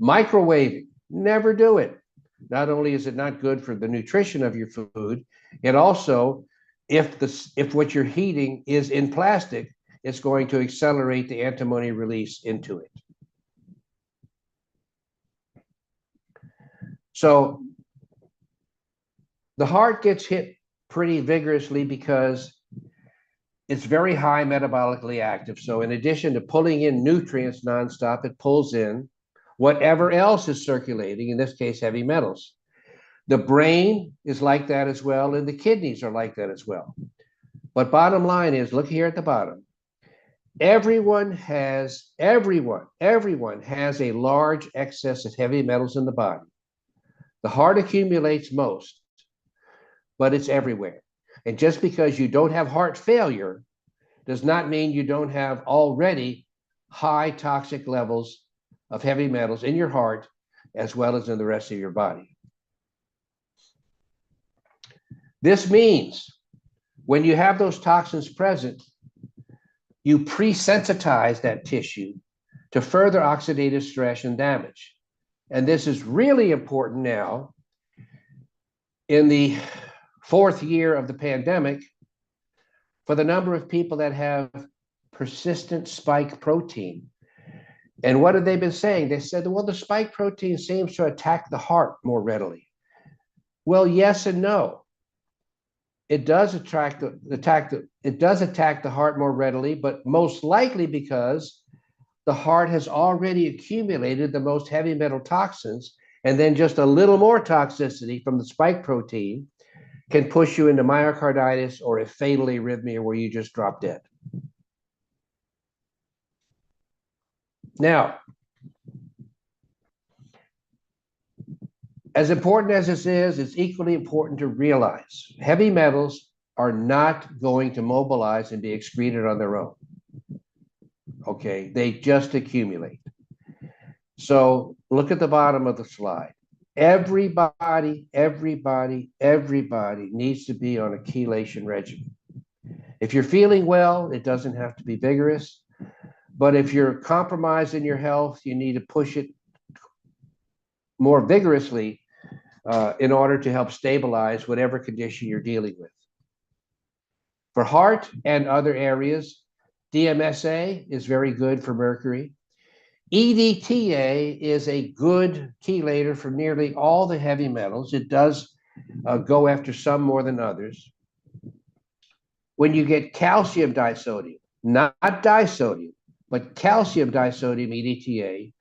S2: Microwaving, never do it. Not only is it not good for the nutrition of your food, it also, if what you're heating is in plastic, it's going to accelerate the antimony release into it. So the heart gets hit pretty vigorously because it's very high metabolically active. So in addition to pulling in nutrients nonstop, it pulls in whatever else is circulating, in this case, heavy metals. The brain is like that as well, and the kidneys are like that as well. But bottom line is, look here at the bottom. Everyone has a large excess of heavy metals in the body. The heart accumulates most, but it's everywhere. And just because you don't have heart failure does not mean you don't have already high toxic levels of heavy metals in your heart as well as in the rest of your body. This means when you have those toxins present, you pre-sensitize that tissue to further oxidative stress and damage. And this is really important now in the 4th year of the pandemic for the number of people that have persistent spike protein. And what have they been saying? They said, well, the spike protein seems to attack the heart more readily. Well, yes and no. It does attack the heart more readily, but most likely because the heart has already accumulated the most heavy metal toxins, and then just a little more toxicity from the spike protein can push you into myocarditis or a fatal arrhythmia where you just drop dead. Now, as important as this is, it's equally important to realize heavy metals are not going to mobilize and be excreted on their own. Okay, they just accumulate. So look at the bottom of the slide. Everybody needs to be on a chelation regimen. If you're feeling well, it doesn't have to be vigorous. But if you're compromised in your health, you need to push it more vigorously in order to help stabilize whatever condition you're dealing with. For heart and other areas, DMSA is very good for mercury. EDTA is a good chelator for nearly all the heavy metals. It does go after some more than others. When you get calcium disodium, not disodium, but calcium disodium EDTA,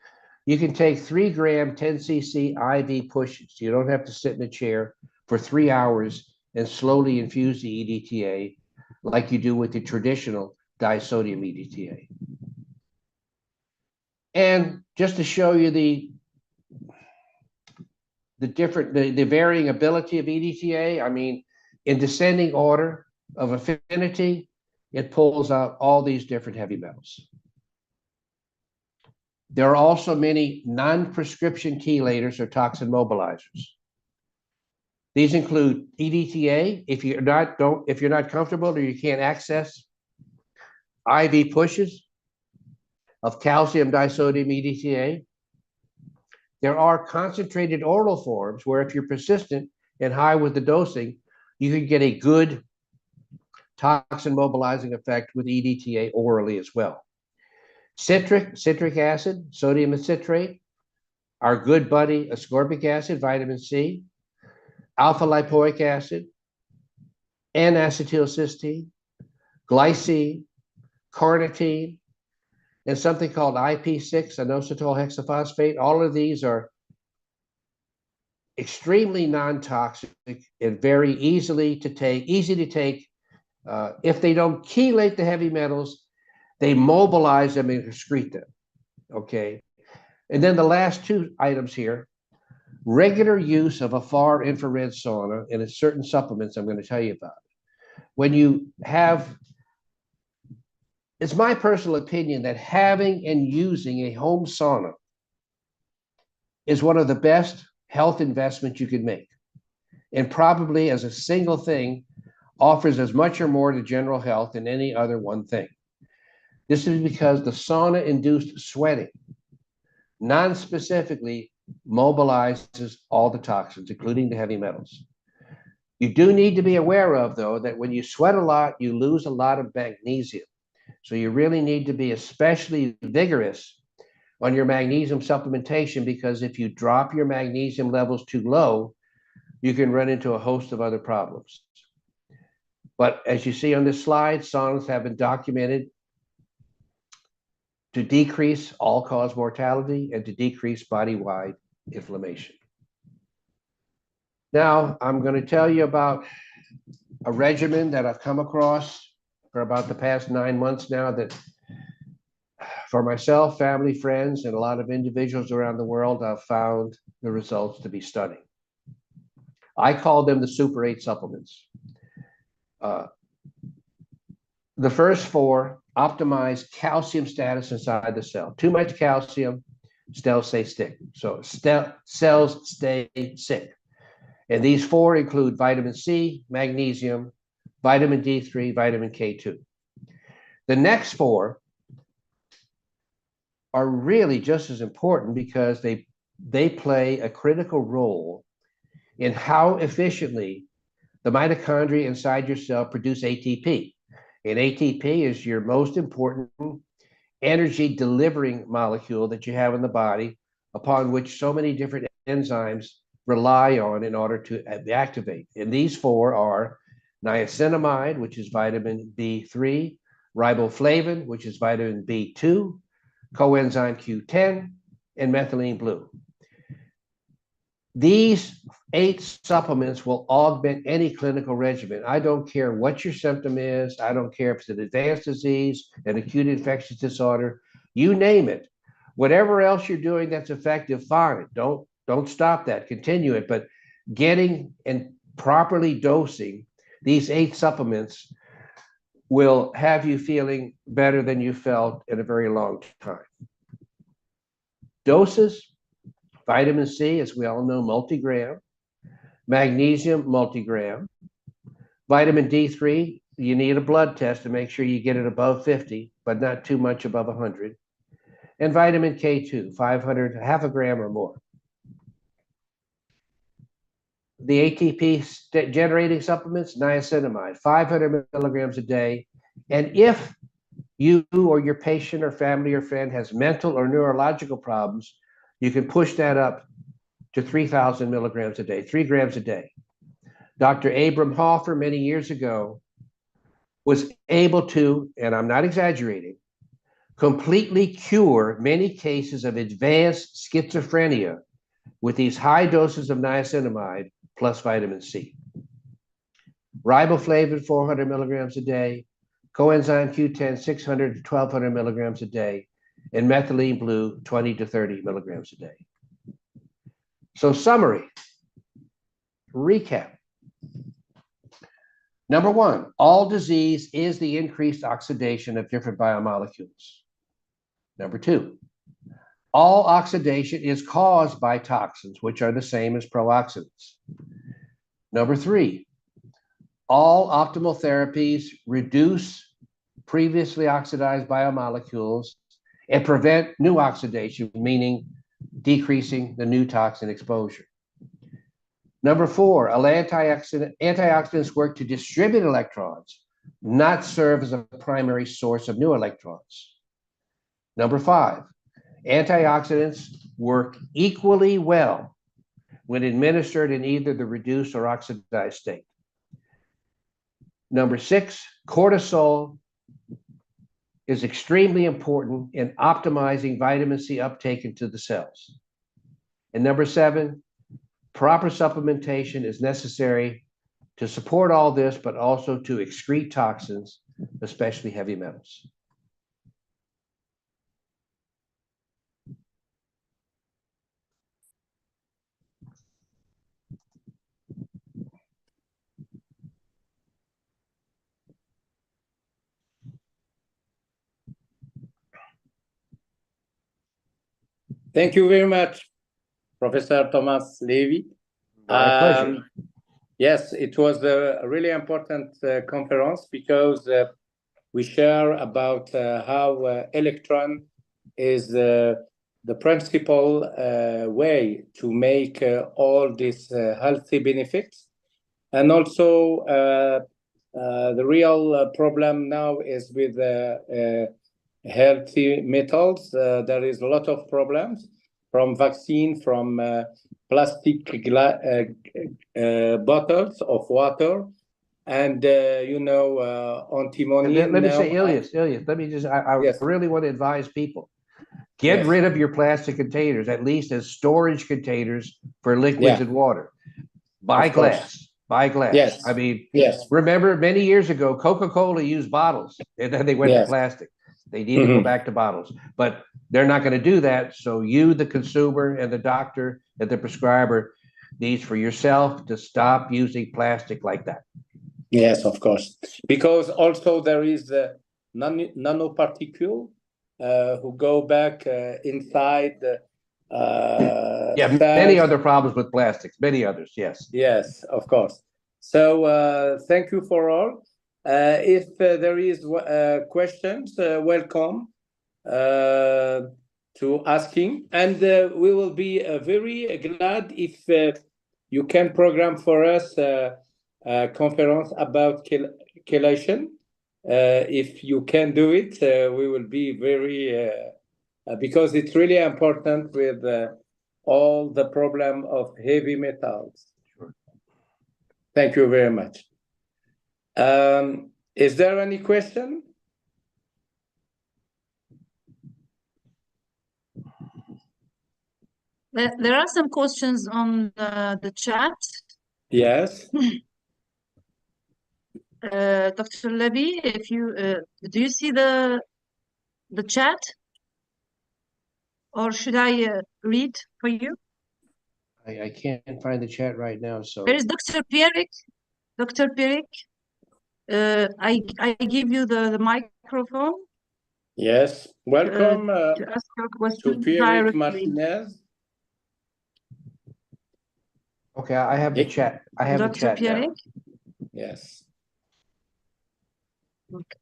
S2: you can take 3 gram 10 cc IV pushes. You don't have to sit in a chair for 3 hours and slowly infuse the EDTA like you do with the traditional disodium EDTA. And just to show you the varying ability of EDTA, I mean, in descending order of affinity, it pulls out all these different heavy metals. There are also many non-prescription chelators or toxin mobilizers. These include EDTA, if you're not comfortable or you can't access IV pushes of calcium disodium EDTA. There are concentrated oral forms where if you're persistent and high with the dosing, you can get a good toxin mobilizing effect with EDTA orally as well. Citric acid, sodium citrate, our good buddy ascorbic acid, vitamin C, alpha lipoic acid, N-acetylcysteine, glycine, carnitine, and something called IP6, inositol hexaphosphate. All of these are extremely non-toxic and very easy to take. If they don't chelate the heavy metals, they mobilize them and excrete them, okay? And then the last 2 items here, regular use of a far infrared sauna and certain supplements I'm going to tell you about. When you have, it's my personal opinion that having and using a home sauna is one of the best health investments you can make. And probably as a single thing, offers as much or more to general health than any other one thing. This is because the sauna-induced sweating non-specifically mobilizes all the toxins, including the heavy metals. You do need to be aware of, though, that when you sweat a lot, you lose a lot of magnesium. So you really need to be especially vigorous on your magnesium supplementation, because if you drop your magnesium levels too low, you can run into a host of other problems. But as you see on this slide, saunas have been documented to decrease all-cause mortality and to decrease body-wide inflammation. Now, I'm going to tell you about a regimen that I've come across for about the past 9 months now that for myself, family, friends, and a lot of individuals around the world, I've found the results to be stunning. I call them the Super 8 supplements. The first 4 optimize calcium status inside the cell. Too much calcium, cells stay sick. So cells stay sick. And these 4 include vitamin C, magnesium, vitamin D3, vitamin K2. The next 4 are really just as important because they play a critical role in how efficiently the mitochondria inside your cell produce ATP. And ATP is your most important energy delivering molecule that you have in the body, upon which so many different enzymes rely on in order to activate. And these 4 are niacinamide, which is vitamin B3, riboflavin, which is vitamin B2, coenzyme Q10, and methylene blue. These 8 supplements will augment any clinical regimen. I don't care what your symptom is. I don't care if it's an advanced disease, an acute infectious disorder, you name it. Whatever else you're doing that's effective, fine. Don't stop that, continue it. But getting and properly dosing these 8 supplements will have you feeling better than you felt in a very long time. Doses: vitamin C, as we all know, multigram. Magnesium, multigram. Vitamin D3, you need a blood test to make sure you get it above 50, but not too much above 100. And vitamin K2, 500, half a gram or more. The ATP generating supplements, niacinamide, 500 milligrams a day. And if you or your patient or family or friend has mental or neurological problems, you can push that up to 3,000 milligrams a day, 3 grams a day. Dr. Abram Hoffer, many years ago, was able to, and I'm not exaggerating, completely cure many cases of advanced schizophrenia with these high doses of niacinamide plus vitamin C. Riboflavin, 400 milligrams a day, coenzyme Q10, 600 to 1,200 milligrams a day, and methylene blue, 20 to 30 milligrams a day. So summary, recap. Number 1, all disease is the increased oxidation of different biomolecules. Number 2, all oxidation is caused by toxins, which are the same as pro-oxidants. Number 3, all optimal therapies reduce previously oxidized biomolecules and prevent new oxidation, meaning decreasing the new toxin exposure. Number 4, antioxidants work to distribute electrons, not serve as a primary source of new electrons. Number 5, antioxidants work equally well when administered in either the reduced or oxidized state. Number 6, cortisol is extremely important in optimizing vitamin C uptake into the cells. And number 7, proper supplementation is necessary to support all this, but also to excrete toxins, especially heavy metals.
S3: Thank you very much, Professor Thomas Levy.
S2: My pleasure.
S3: Yes, it was a really important conference because we share about how electron is the principal way to make all these healthy benefits. And also the real problem now is with healthy metals. There is a lot of problems from vaccine, from plastic bottles of water, and antimony.
S2: Let me say, Ilyes, let me just, I
S3: Yes.
S2: really want to advise people, get
S3: Yes.
S2: rid of your plastic containers, at least as storage containers for liquids
S3: Yeah.
S2: and water. Buy glass, buy glass.
S3: Yes.
S2: I mean,
S3: Yes.
S2: remember many years ago, Coca-Cola used bottles and then they went to
S3: Yes.
S2: plastic. They need to go back to bottles, but they're not going to do that. So you, the consumer, and the doctor and the prescriber needs for yourself to stop using plastic like that.
S3: Yes, of course. Because also there is nanoparticle who go back inside.
S2: Yeah, many other problems with plastics, many others, yes.
S3: Yes, of course. So thank you for all. If there is questions, welcome to asking. And we will be very glad if you can program for us a conference about chelation. If you can do it, we will be very, because it's really important with all the problem of heavy metals.
S2: Sure.
S3: Thank you very much. Is there any question?
S1: There are some questions on the chat.
S3: Yes.
S1: Dr. Levy, if you do you see the chat, or should I read for you?
S2: I can't find the chat right now, so.
S1: There is Dr. Pierrick. Dr. Pierrick, I give you the microphone.
S3: Yes. Welcome
S1: to ask your question
S3: to Pierrick
S1: directly.
S3: Martinez.
S2: Okay, I have the chat. I have the
S1: Dr.
S2: chat now.
S1: Pierrick.
S3: Yes.
S1: Okay.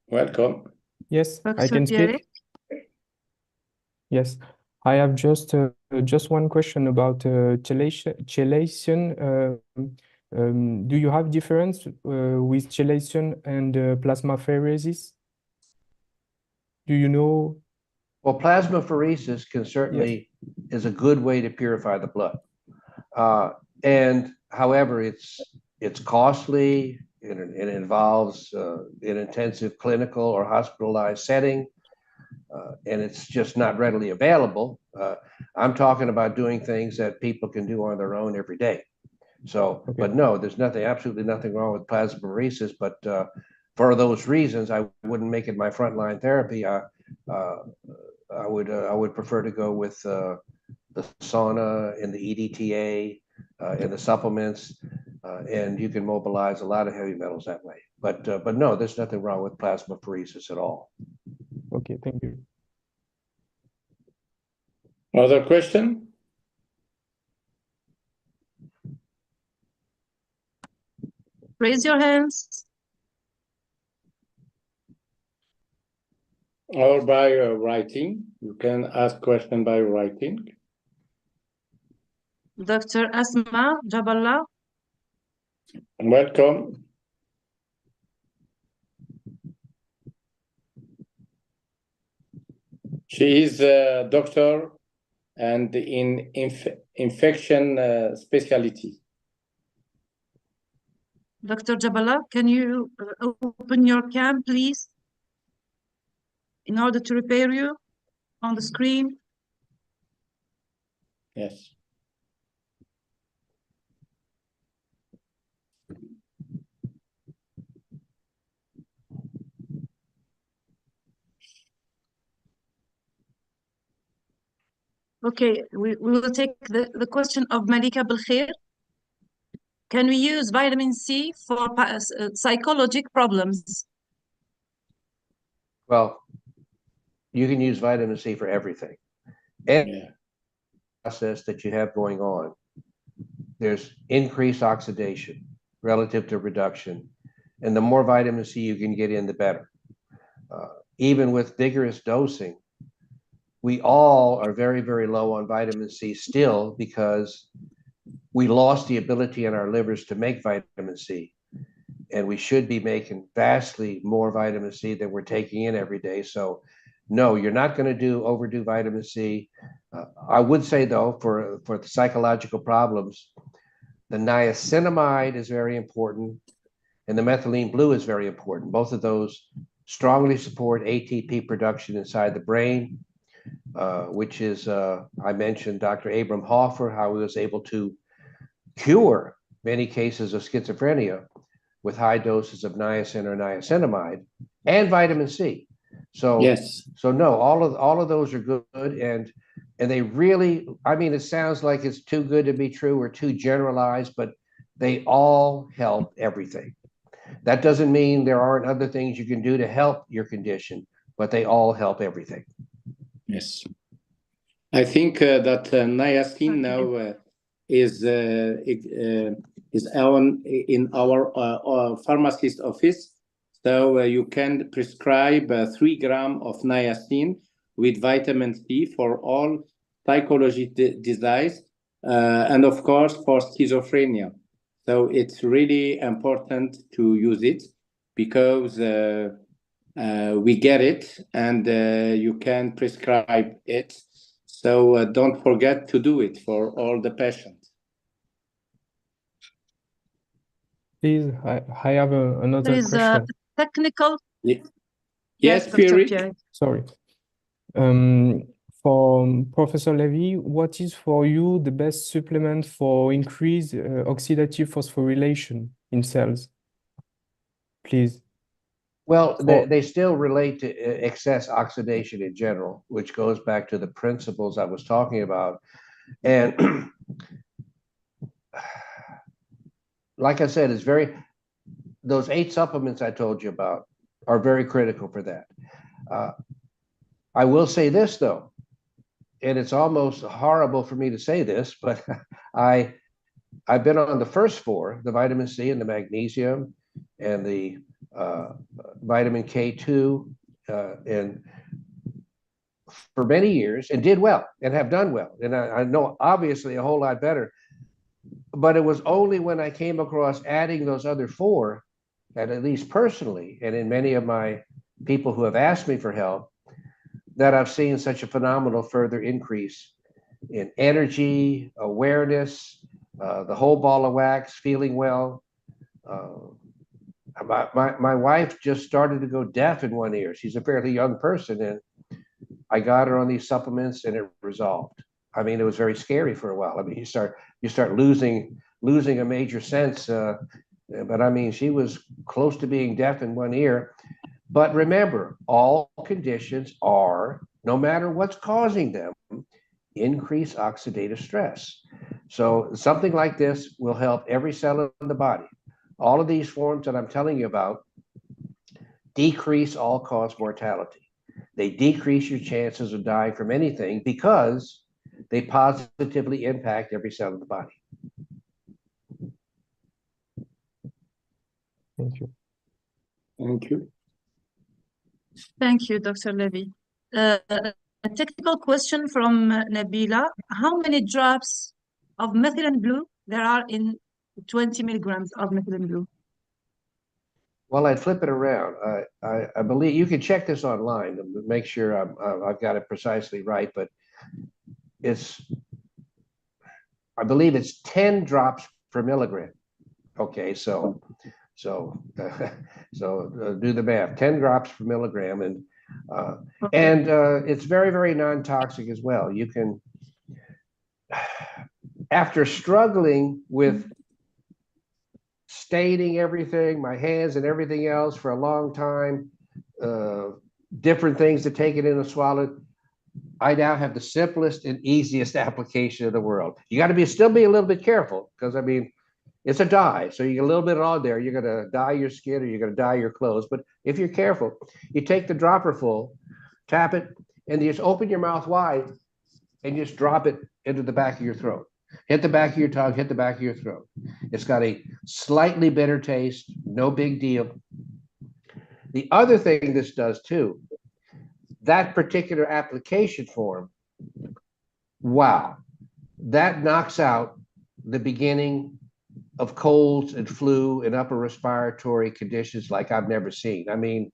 S4: Welcome.
S5: Yes, I
S1: Dr.
S5: can
S1: Pierrick.
S5: speak. Yes, I have just one question about chelation. Do you have difference with chelation and plasmapheresis? Do you know?
S2: Well, plasmapheresis can certainly is a good way to purify the blood. And however, it's costly. It involves an intensive clinical or hospitalized setting, and it's just not readily available. I'm talking about doing things that people can do on their own every day. So,
S5: Okay.
S2: but no, there's absolutely nothing wrong with plasmapheresis. But for those reasons, I wouldn't make it my frontline therapy. I would prefer to go with the sauna and the EDTA and the supplements, and you can mobilize a lot of heavy metals that way. But no, there's nothing wrong with plasmapheresis at all.
S5: Okay, thank you.
S3: Other question?
S1: Raise your hands.
S3: Or by writing. You can ask question by writing.
S1: Dr. Asma Jaballah.
S3: Welcome. She is a doctor and in infection specialty.
S1: Dr. Jaballah, can you open your cam, please, in order to repair you on the screen?
S3: Yes.
S1: Okay, we will take the question of Malika Belkhair. Can we use vitamin C for psychological problems?
S2: Well, you can use vitamin C for everything. And process that you have going on, there's increased oxidation relative to reduction. And the more vitamin C you can get in, the better. Even with vigorous dosing, we all are very, very low on vitamin C still because we lost the ability in our livers to make vitamin C. and we should be making vastly more vitamin C than we're taking in every day. So no, you're not going to overdo vitamin C. I would say though, for the psychological problems, the niacinamide is very important, and the methylene blue is very important. Both of those strongly support ATP production inside the brain, which is, I mentioned Dr. Abram Hoffer, how he was able to cure many cases of schizophrenia with high doses of niacin or niacinamide and vitamin C. So
S4: Yes.
S2: So no, all of those are good, and they really, I mean, it sounds like it's too good to be true or too generalized, but they all help everything. That doesn't mean there aren't other things you can do to help your condition, but they all help everything.
S4: Yes. I think that niacin now is in our pharmacist office. So you can prescribe 3 grams of niacin with vitamin C for all psychology disease, and of course for schizophrenia. So it's really important to use it because we get it, and you can prescribe it. So don't forget to do it for all the patients.
S5: Please, I have another
S1: There is
S5: question.
S1: a technical.
S4: Yes,
S1: Dr.
S4: Pierre.
S1: Pierre.
S5: Sorry. For Professor Levy, what is for you the best supplement for increased oxidative phosphorylation in cells? Please.
S2: Well, they still relate to excess oxidation in general, which goes back to the principles I was talking about. And like I said, those 8 supplements I told you about are very critical for that. I will say this though, and it's almost horrible for me to say this, but I've been on the first 4, the vitamin C and the magnesium and the vitamin K2, and for many years, and did well and have done well. And I know obviously a whole lot better, but it was only when I came across adding those other 4, and at least personally, and in many of my people who have asked me for help, that I've seen such a phenomenal further increase in energy, awareness, the whole ball of wax, feeling well. My wife just started to go deaf in one ear. She's a fairly young person, and I got her on these supplements, and it resolved. I mean, it was very scary for a while. I mean, you start losing a major sense. But I mean, she was close to being deaf in one ear. But remember, all conditions are, no matter what's causing them, increase oxidative stress. So something like this will help every cell in the body. All of these forms that I'm telling you about decrease all-cause mortality. They decrease your chances of dying from anything because they positively impact every cell in the body.
S5: Thank you.
S4: Thank you.
S1: Thank you, Dr. Levy. A technical question from Nabila. How many drops of methylene blue there are in 20 milligrams of methylene blue?
S2: Well, I'd flip it around. I believe you can check this online to make sure I've got it precisely right, but I believe it's 10 drops per milligram. Okay, so do the math. 10 drops per milligram, and it's very, very non-toxic as well. You can, after struggling with staining everything, my hands and everything else for a long time, different things to take it in and swallow it, I now have the simplest and easiest application of the world. You got to still be a little bit careful, because I mean, it's a dye, so you get a little bit on there. You're going to dye your skin or you're going to dye your clothes. But if you're careful, you take the dropper full, tap it, and you just open your mouth wide and just drop it into the back of your throat. Hit the back of your tongue, hit the back of your throat. It's got a slightly bitter taste, no big deal. The other thing this does too, that particular application form, wow, that knocks out the beginning of colds and flu and upper respiratory conditions like I've never seen. I mean,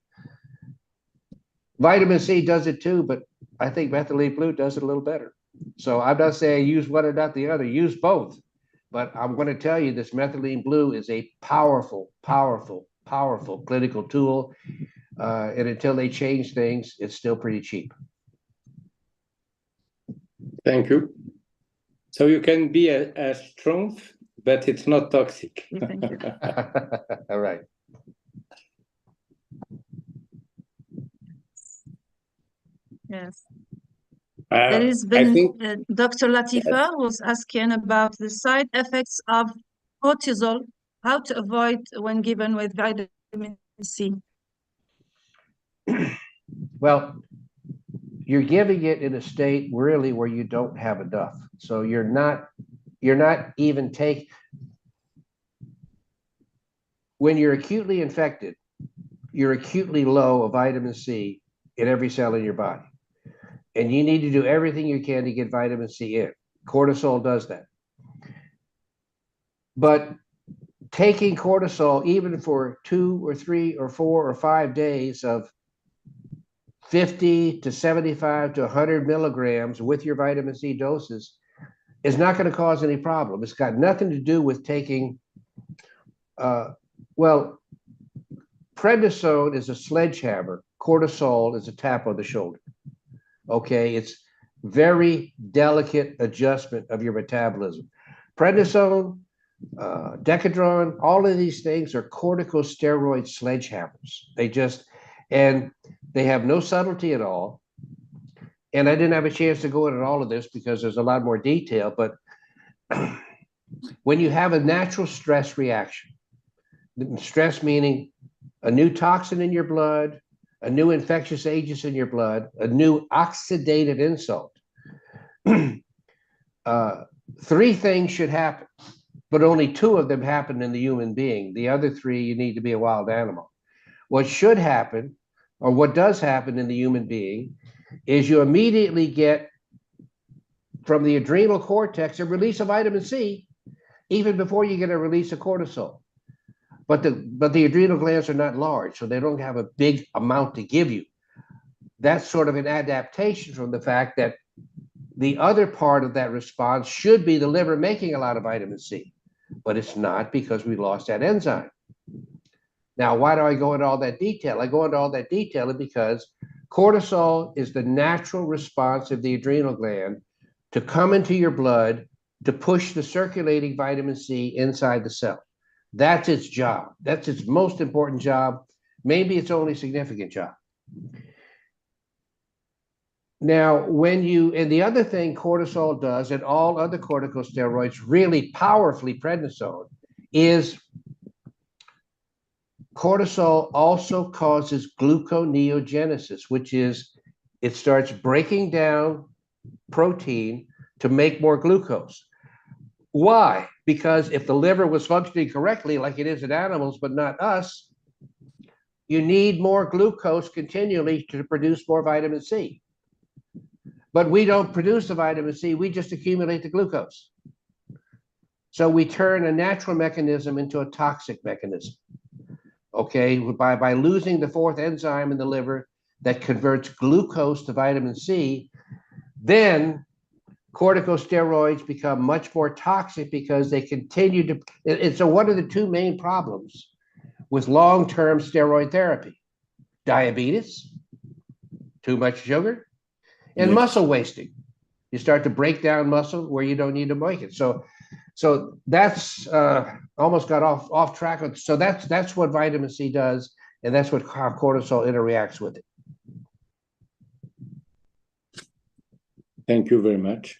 S2: vitamin C does it too, but I think methylene blue does it a little better. So I'm not saying use one or not the other, use both. But I'm going to tell you this methylene blue is a powerful, powerful, powerful clinical tool. And until they change things, it's still pretty cheap.
S4: Thank you. So you can be a strong, but it's not toxic.
S1: Thank you.
S2: All right.
S1: Yes. There has
S4: I
S1: been
S4: think
S1: Dr. Latifa was asking about the side effects of cortisol, how to avoid when given with vitamin C.
S2: Well, you're giving it in a state really where you don't have enough. So you're not even when you're acutely infected, you're acutely low of vitamin C in every cell in your body. And you need to do everything you can to get vitamin C in. Cortisol does that. But taking cortisol, even for 2 or 3 or 4 or 5 days of 50 to 75 to 100 milligrams with your vitamin C doses is not going to cause any problem. It's got nothing to do with taking, well, prednisone is a sledgehammer. Cortisol is a tap on the shoulder. Okay, it's very delicate adjustment of your metabolism. Prednisone, Decadron, all of these things are corticosteroid sledgehammers. And they have no subtlety at all. And I didn't have a chance to go into all of this because there's a lot more detail, but when you have a natural stress reaction, stress meaning a new toxin in your blood, a new infectious agent in your blood, a new oxidative insult, 3 things should happen, but only 2 of them happen in the human being. The other 3, you need to be a wild animal. What should happen, or what does happen in the human being, is you immediately get from the adrenal cortex a release of vitamin C, even before you get a release of cortisol. But the adrenal glands are not large, so they don't have a big amount to give you. That's sort of an adaptation from the fact that the other part of that response should be the liver making a lot of vitamin C, but it's not because we lost that enzyme. Now, why do I go into all that detail? I go into all that detail because cortisol is the natural response of the adrenal gland to come into your blood to push the circulating vitamin C inside the cell. That's its job. That's its most important job. Maybe its only significant job. Now, and the other thing cortisol does, and all other corticosteroids, really powerfully prednisone, is cortisol also causes gluconeogenesis, which is it starts breaking down protein to make more glucose. Why? Because if the liver was functioning correctly, like it is in animals, but not us, you need more glucose continually to produce more vitamin C. But we don't produce the vitamin C, we just accumulate the glucose. So we turn a natural mechanism into a toxic mechanism. Okay, by losing the 4th enzyme in the liver that converts glucose to vitamin C, then corticosteroids become much more toxic because they continue to, and so what are the 2 main problems with long-term steroid therapy? Diabetes, too much sugar, and muscle wasting. You start to break down muscle where you don't need to make it. So that's almost got off track. So that's what vitamin C does, and that's what how cortisol interacts with it.
S4: Thank you very much.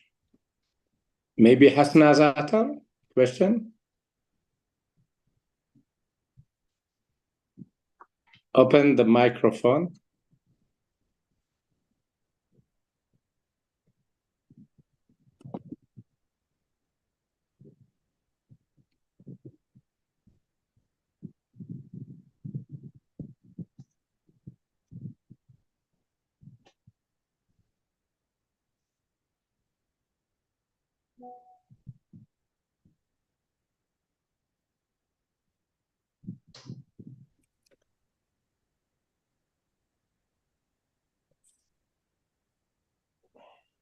S4: Maybe Hasna Zatar, question? Open the microphone.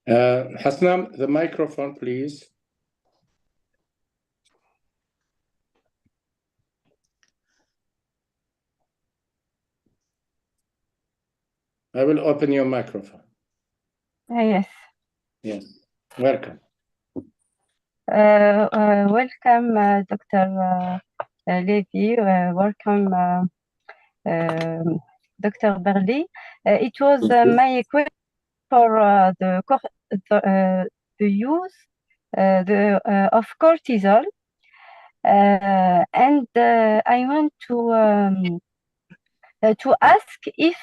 S4: Hasnam, the microphone, please. I will open your microphone.
S6: Yes.
S4: Yes. Welcome.
S6: Welcome, Dr. Levy. Welcome, Dr. Baghli. It was my question for the use of cortisol, and I want to ask if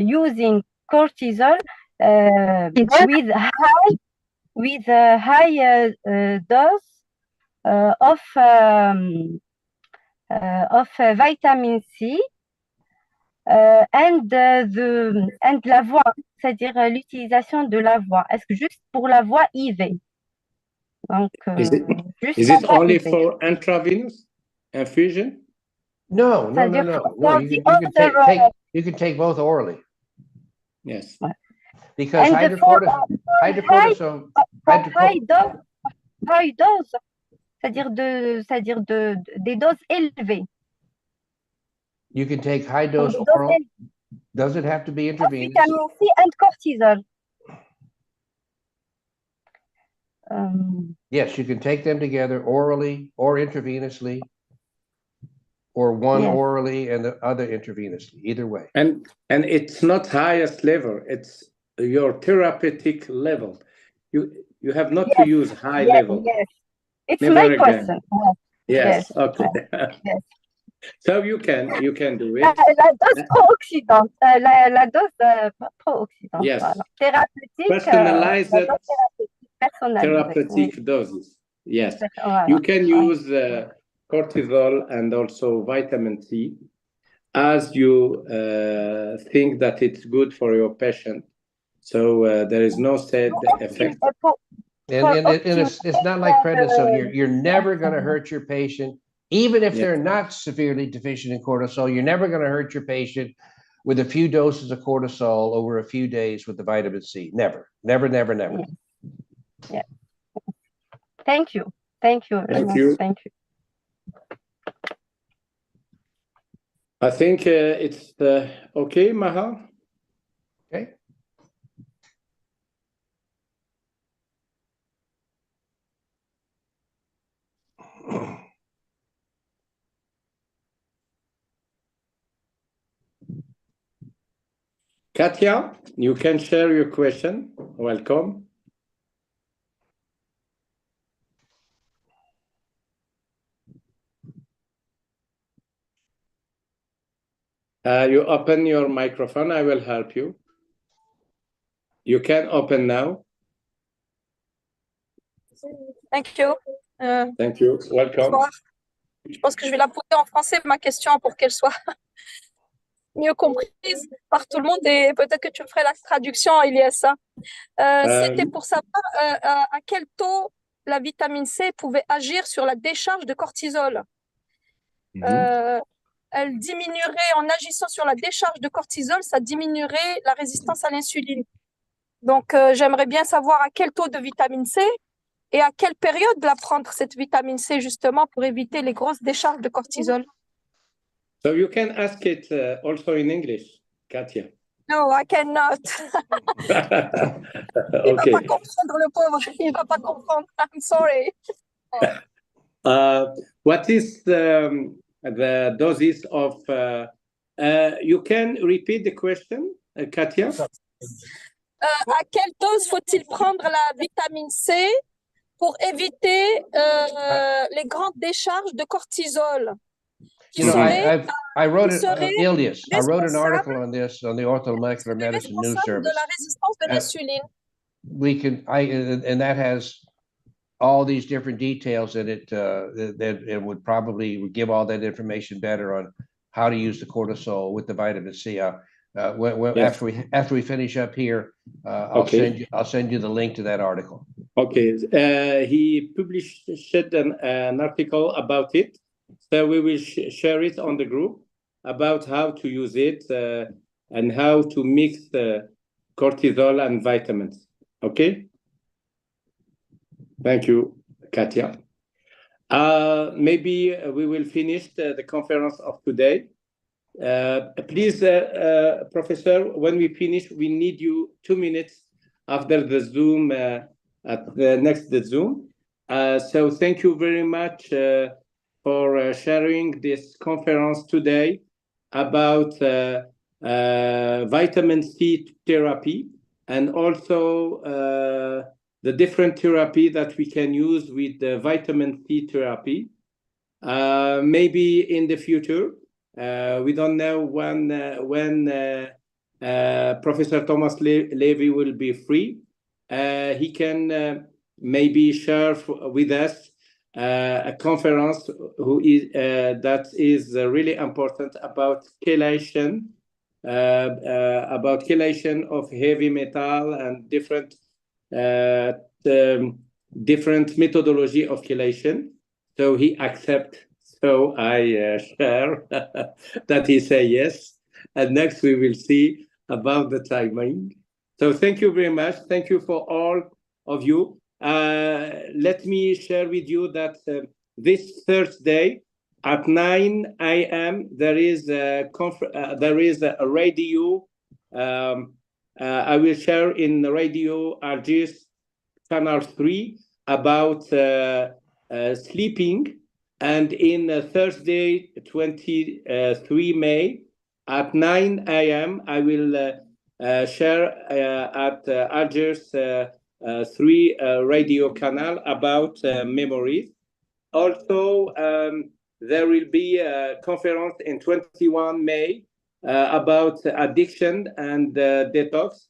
S6: using cortisol with a high dose of vitamin C and la voix, c'est-à-dire l'utilisation de la voix. Est-ce que juste pour la voix IV? Donc,
S4: Is
S6: juste
S4: it
S6: la voix
S4: only
S6: IV.
S4: for intravenous infusion?
S2: No.
S6: For
S2: You
S6: the
S2: can
S6: other,
S2: you can take both orally
S4: Yes.
S2: because
S6: and for
S2: hydrocortisone.
S6: high dose, c'est-à-dire des doses élevées.
S2: You can take high dose
S6: Des doses
S2: oral.
S6: élevées.
S2: Does it have to be
S6: Of
S2: intravenous?
S6: vitamin C and cortisol.
S2: Yes, you can take them together orally or intravenously, or one
S6: Yes.
S2: orally and the other intravenously, either way.
S4: And it's not highest level, it's your therapeutic level. You have not to use high level.
S6: Yes. It's
S4: Never
S6: my
S4: again.
S6: question.
S4: Yes,
S6: Yes.
S4: okay.
S6: Yes.
S4: So you can do it.
S6: La dose pro-oxydante, la dose pro-oxydante,
S4: Yes.
S6: voilà. Thérapeutique,
S4: Personalized
S6: la dose thérapeutique personnalisée.
S4: therapeutic doses. Yes.
S6: Voilà.
S4: You can use cortisol and also vitamin C as you think that it's good for your patient. So there is no said effect.
S2: And it's not like prednisone. You're never going to hurt your patient, even if they're not severely deficient in cortisol. You're never going to hurt your patient with a few doses of cortisol over a few days with the vitamin C. Never.
S6: Yeah. Thank you. Thank you.
S4: Thank you.
S6: Thank you.
S4: I think it's okay, Maha.
S2: Okay.
S4: Katya, you can share your question. Welcome. You open your microphone. I will help you. You can open now.
S7: Thank you.
S4: Thank you. Welcome.
S7: Bonsoir. Je pense que je vais la poser en français, ma question, pour qu'elle soit mieux comprise par tout le monde, et peut-être que tu ferais la traduction en ILYES. C'était pour savoir à quel taux la vitamine C pouvait agir sur la décharge de cortisol. Elle diminuerait, en agissant sur la décharge de cortisol, ça diminuerait la résistance à l'insuline. Donc, j'aimerais bien savoir à quel taux de vitamine C et à quelle période la prendre, cette vitamine C, justement, pour éviter les grosses décharges de cortisol.
S4: So you can ask it also in English, Katya.
S7: No, I cannot. Il va pas comprendre, le pauvre. Il va pas comprendre. I'm sorry.
S4: What is the doses of? You can repeat the question, Katya.
S7: À quelle dose faut-il prendre la vitamine C pour éviter les grandes décharges de cortisol?
S2: I wrote ILYES. I wrote an article on this on the Orthomolecular Medicine News Service.
S7: De la résistance de l'insuline.
S2: And that has all these different details in it. That it would probably give all that information better on how to use the cortisol with the vitamin C. After we finish up here, I'll send you the link to that article.
S4: Okay. He published an article about it. So we will share it on the group about how to use it and how to mix the cortisol and vitamins. Okay. Thank you, Katia. Maybe we will finish the conference of today. Please, Professor, when we finish, we need you 2 minutes after the Zoom, at the next Zoom. So thank you very much for sharing this conference today about vitamin C therapy, and also the different therapy that we can use with the vitamin C therapy. Maybe in the future, we don't know when Professor Thomas Levy will be free. He can maybe share with us a conference that is really important about chelation, of heavy metal and different methodology of chelation. So he accepts. So I share that he say yes. And next we will see about the timing. So thank you very much. Thank you for all of you. Let me share with you that this Thursday at 9 a.m. there is a radio. I will share in the radio RGS channel 3 about sleeping. And in Thursday, 23 May at 9 a.m., I will share at RGS 3 radio channel about memories. Also, there will be a conference in 21 May about addiction and detox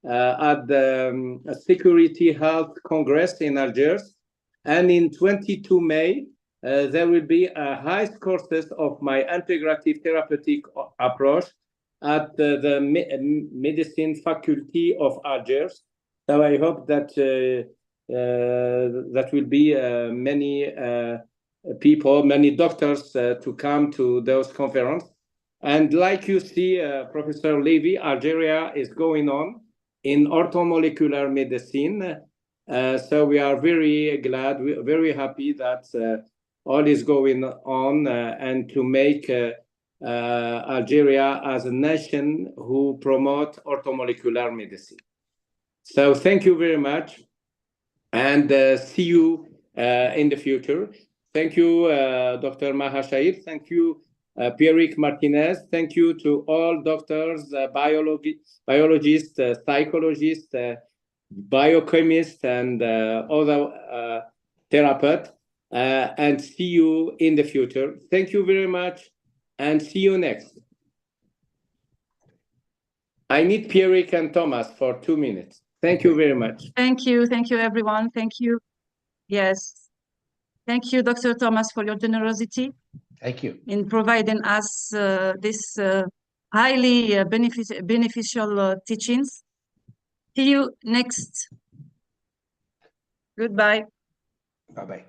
S4: at the Security Health Congress in Algiers. And in 22 May, there will be a high courses of my integrative therapeutic approach at the medicine faculty of Algiers. So I hope that that will be many people, many doctors to come to those conferences. And like you see, Professor Levy, Algeria is going on in orthomolecular medicine. So we are very glad, very happy that all is going on and to make Algeria as a nation who promote orthomolecular medicine. So thank you very much, and see you in the future. Thank you, Dr. Maha Shahid. Thank you, Pierrick Martinez. Thank you to all doctors, biologists, psychologists, biochemists, and other therapists. And see you in the future. Thank you very much, and see you next. I need Pierrick and Thomas for 2 minutes. Thank you very much.
S1: Thank you, everyone. Thank you. Yes. Thank you, Dr. Thomas, for your generosity.
S2: Thank you.
S1: In providing us this highly beneficial teachings. See you next. Goodbye.
S2: Bye-bye.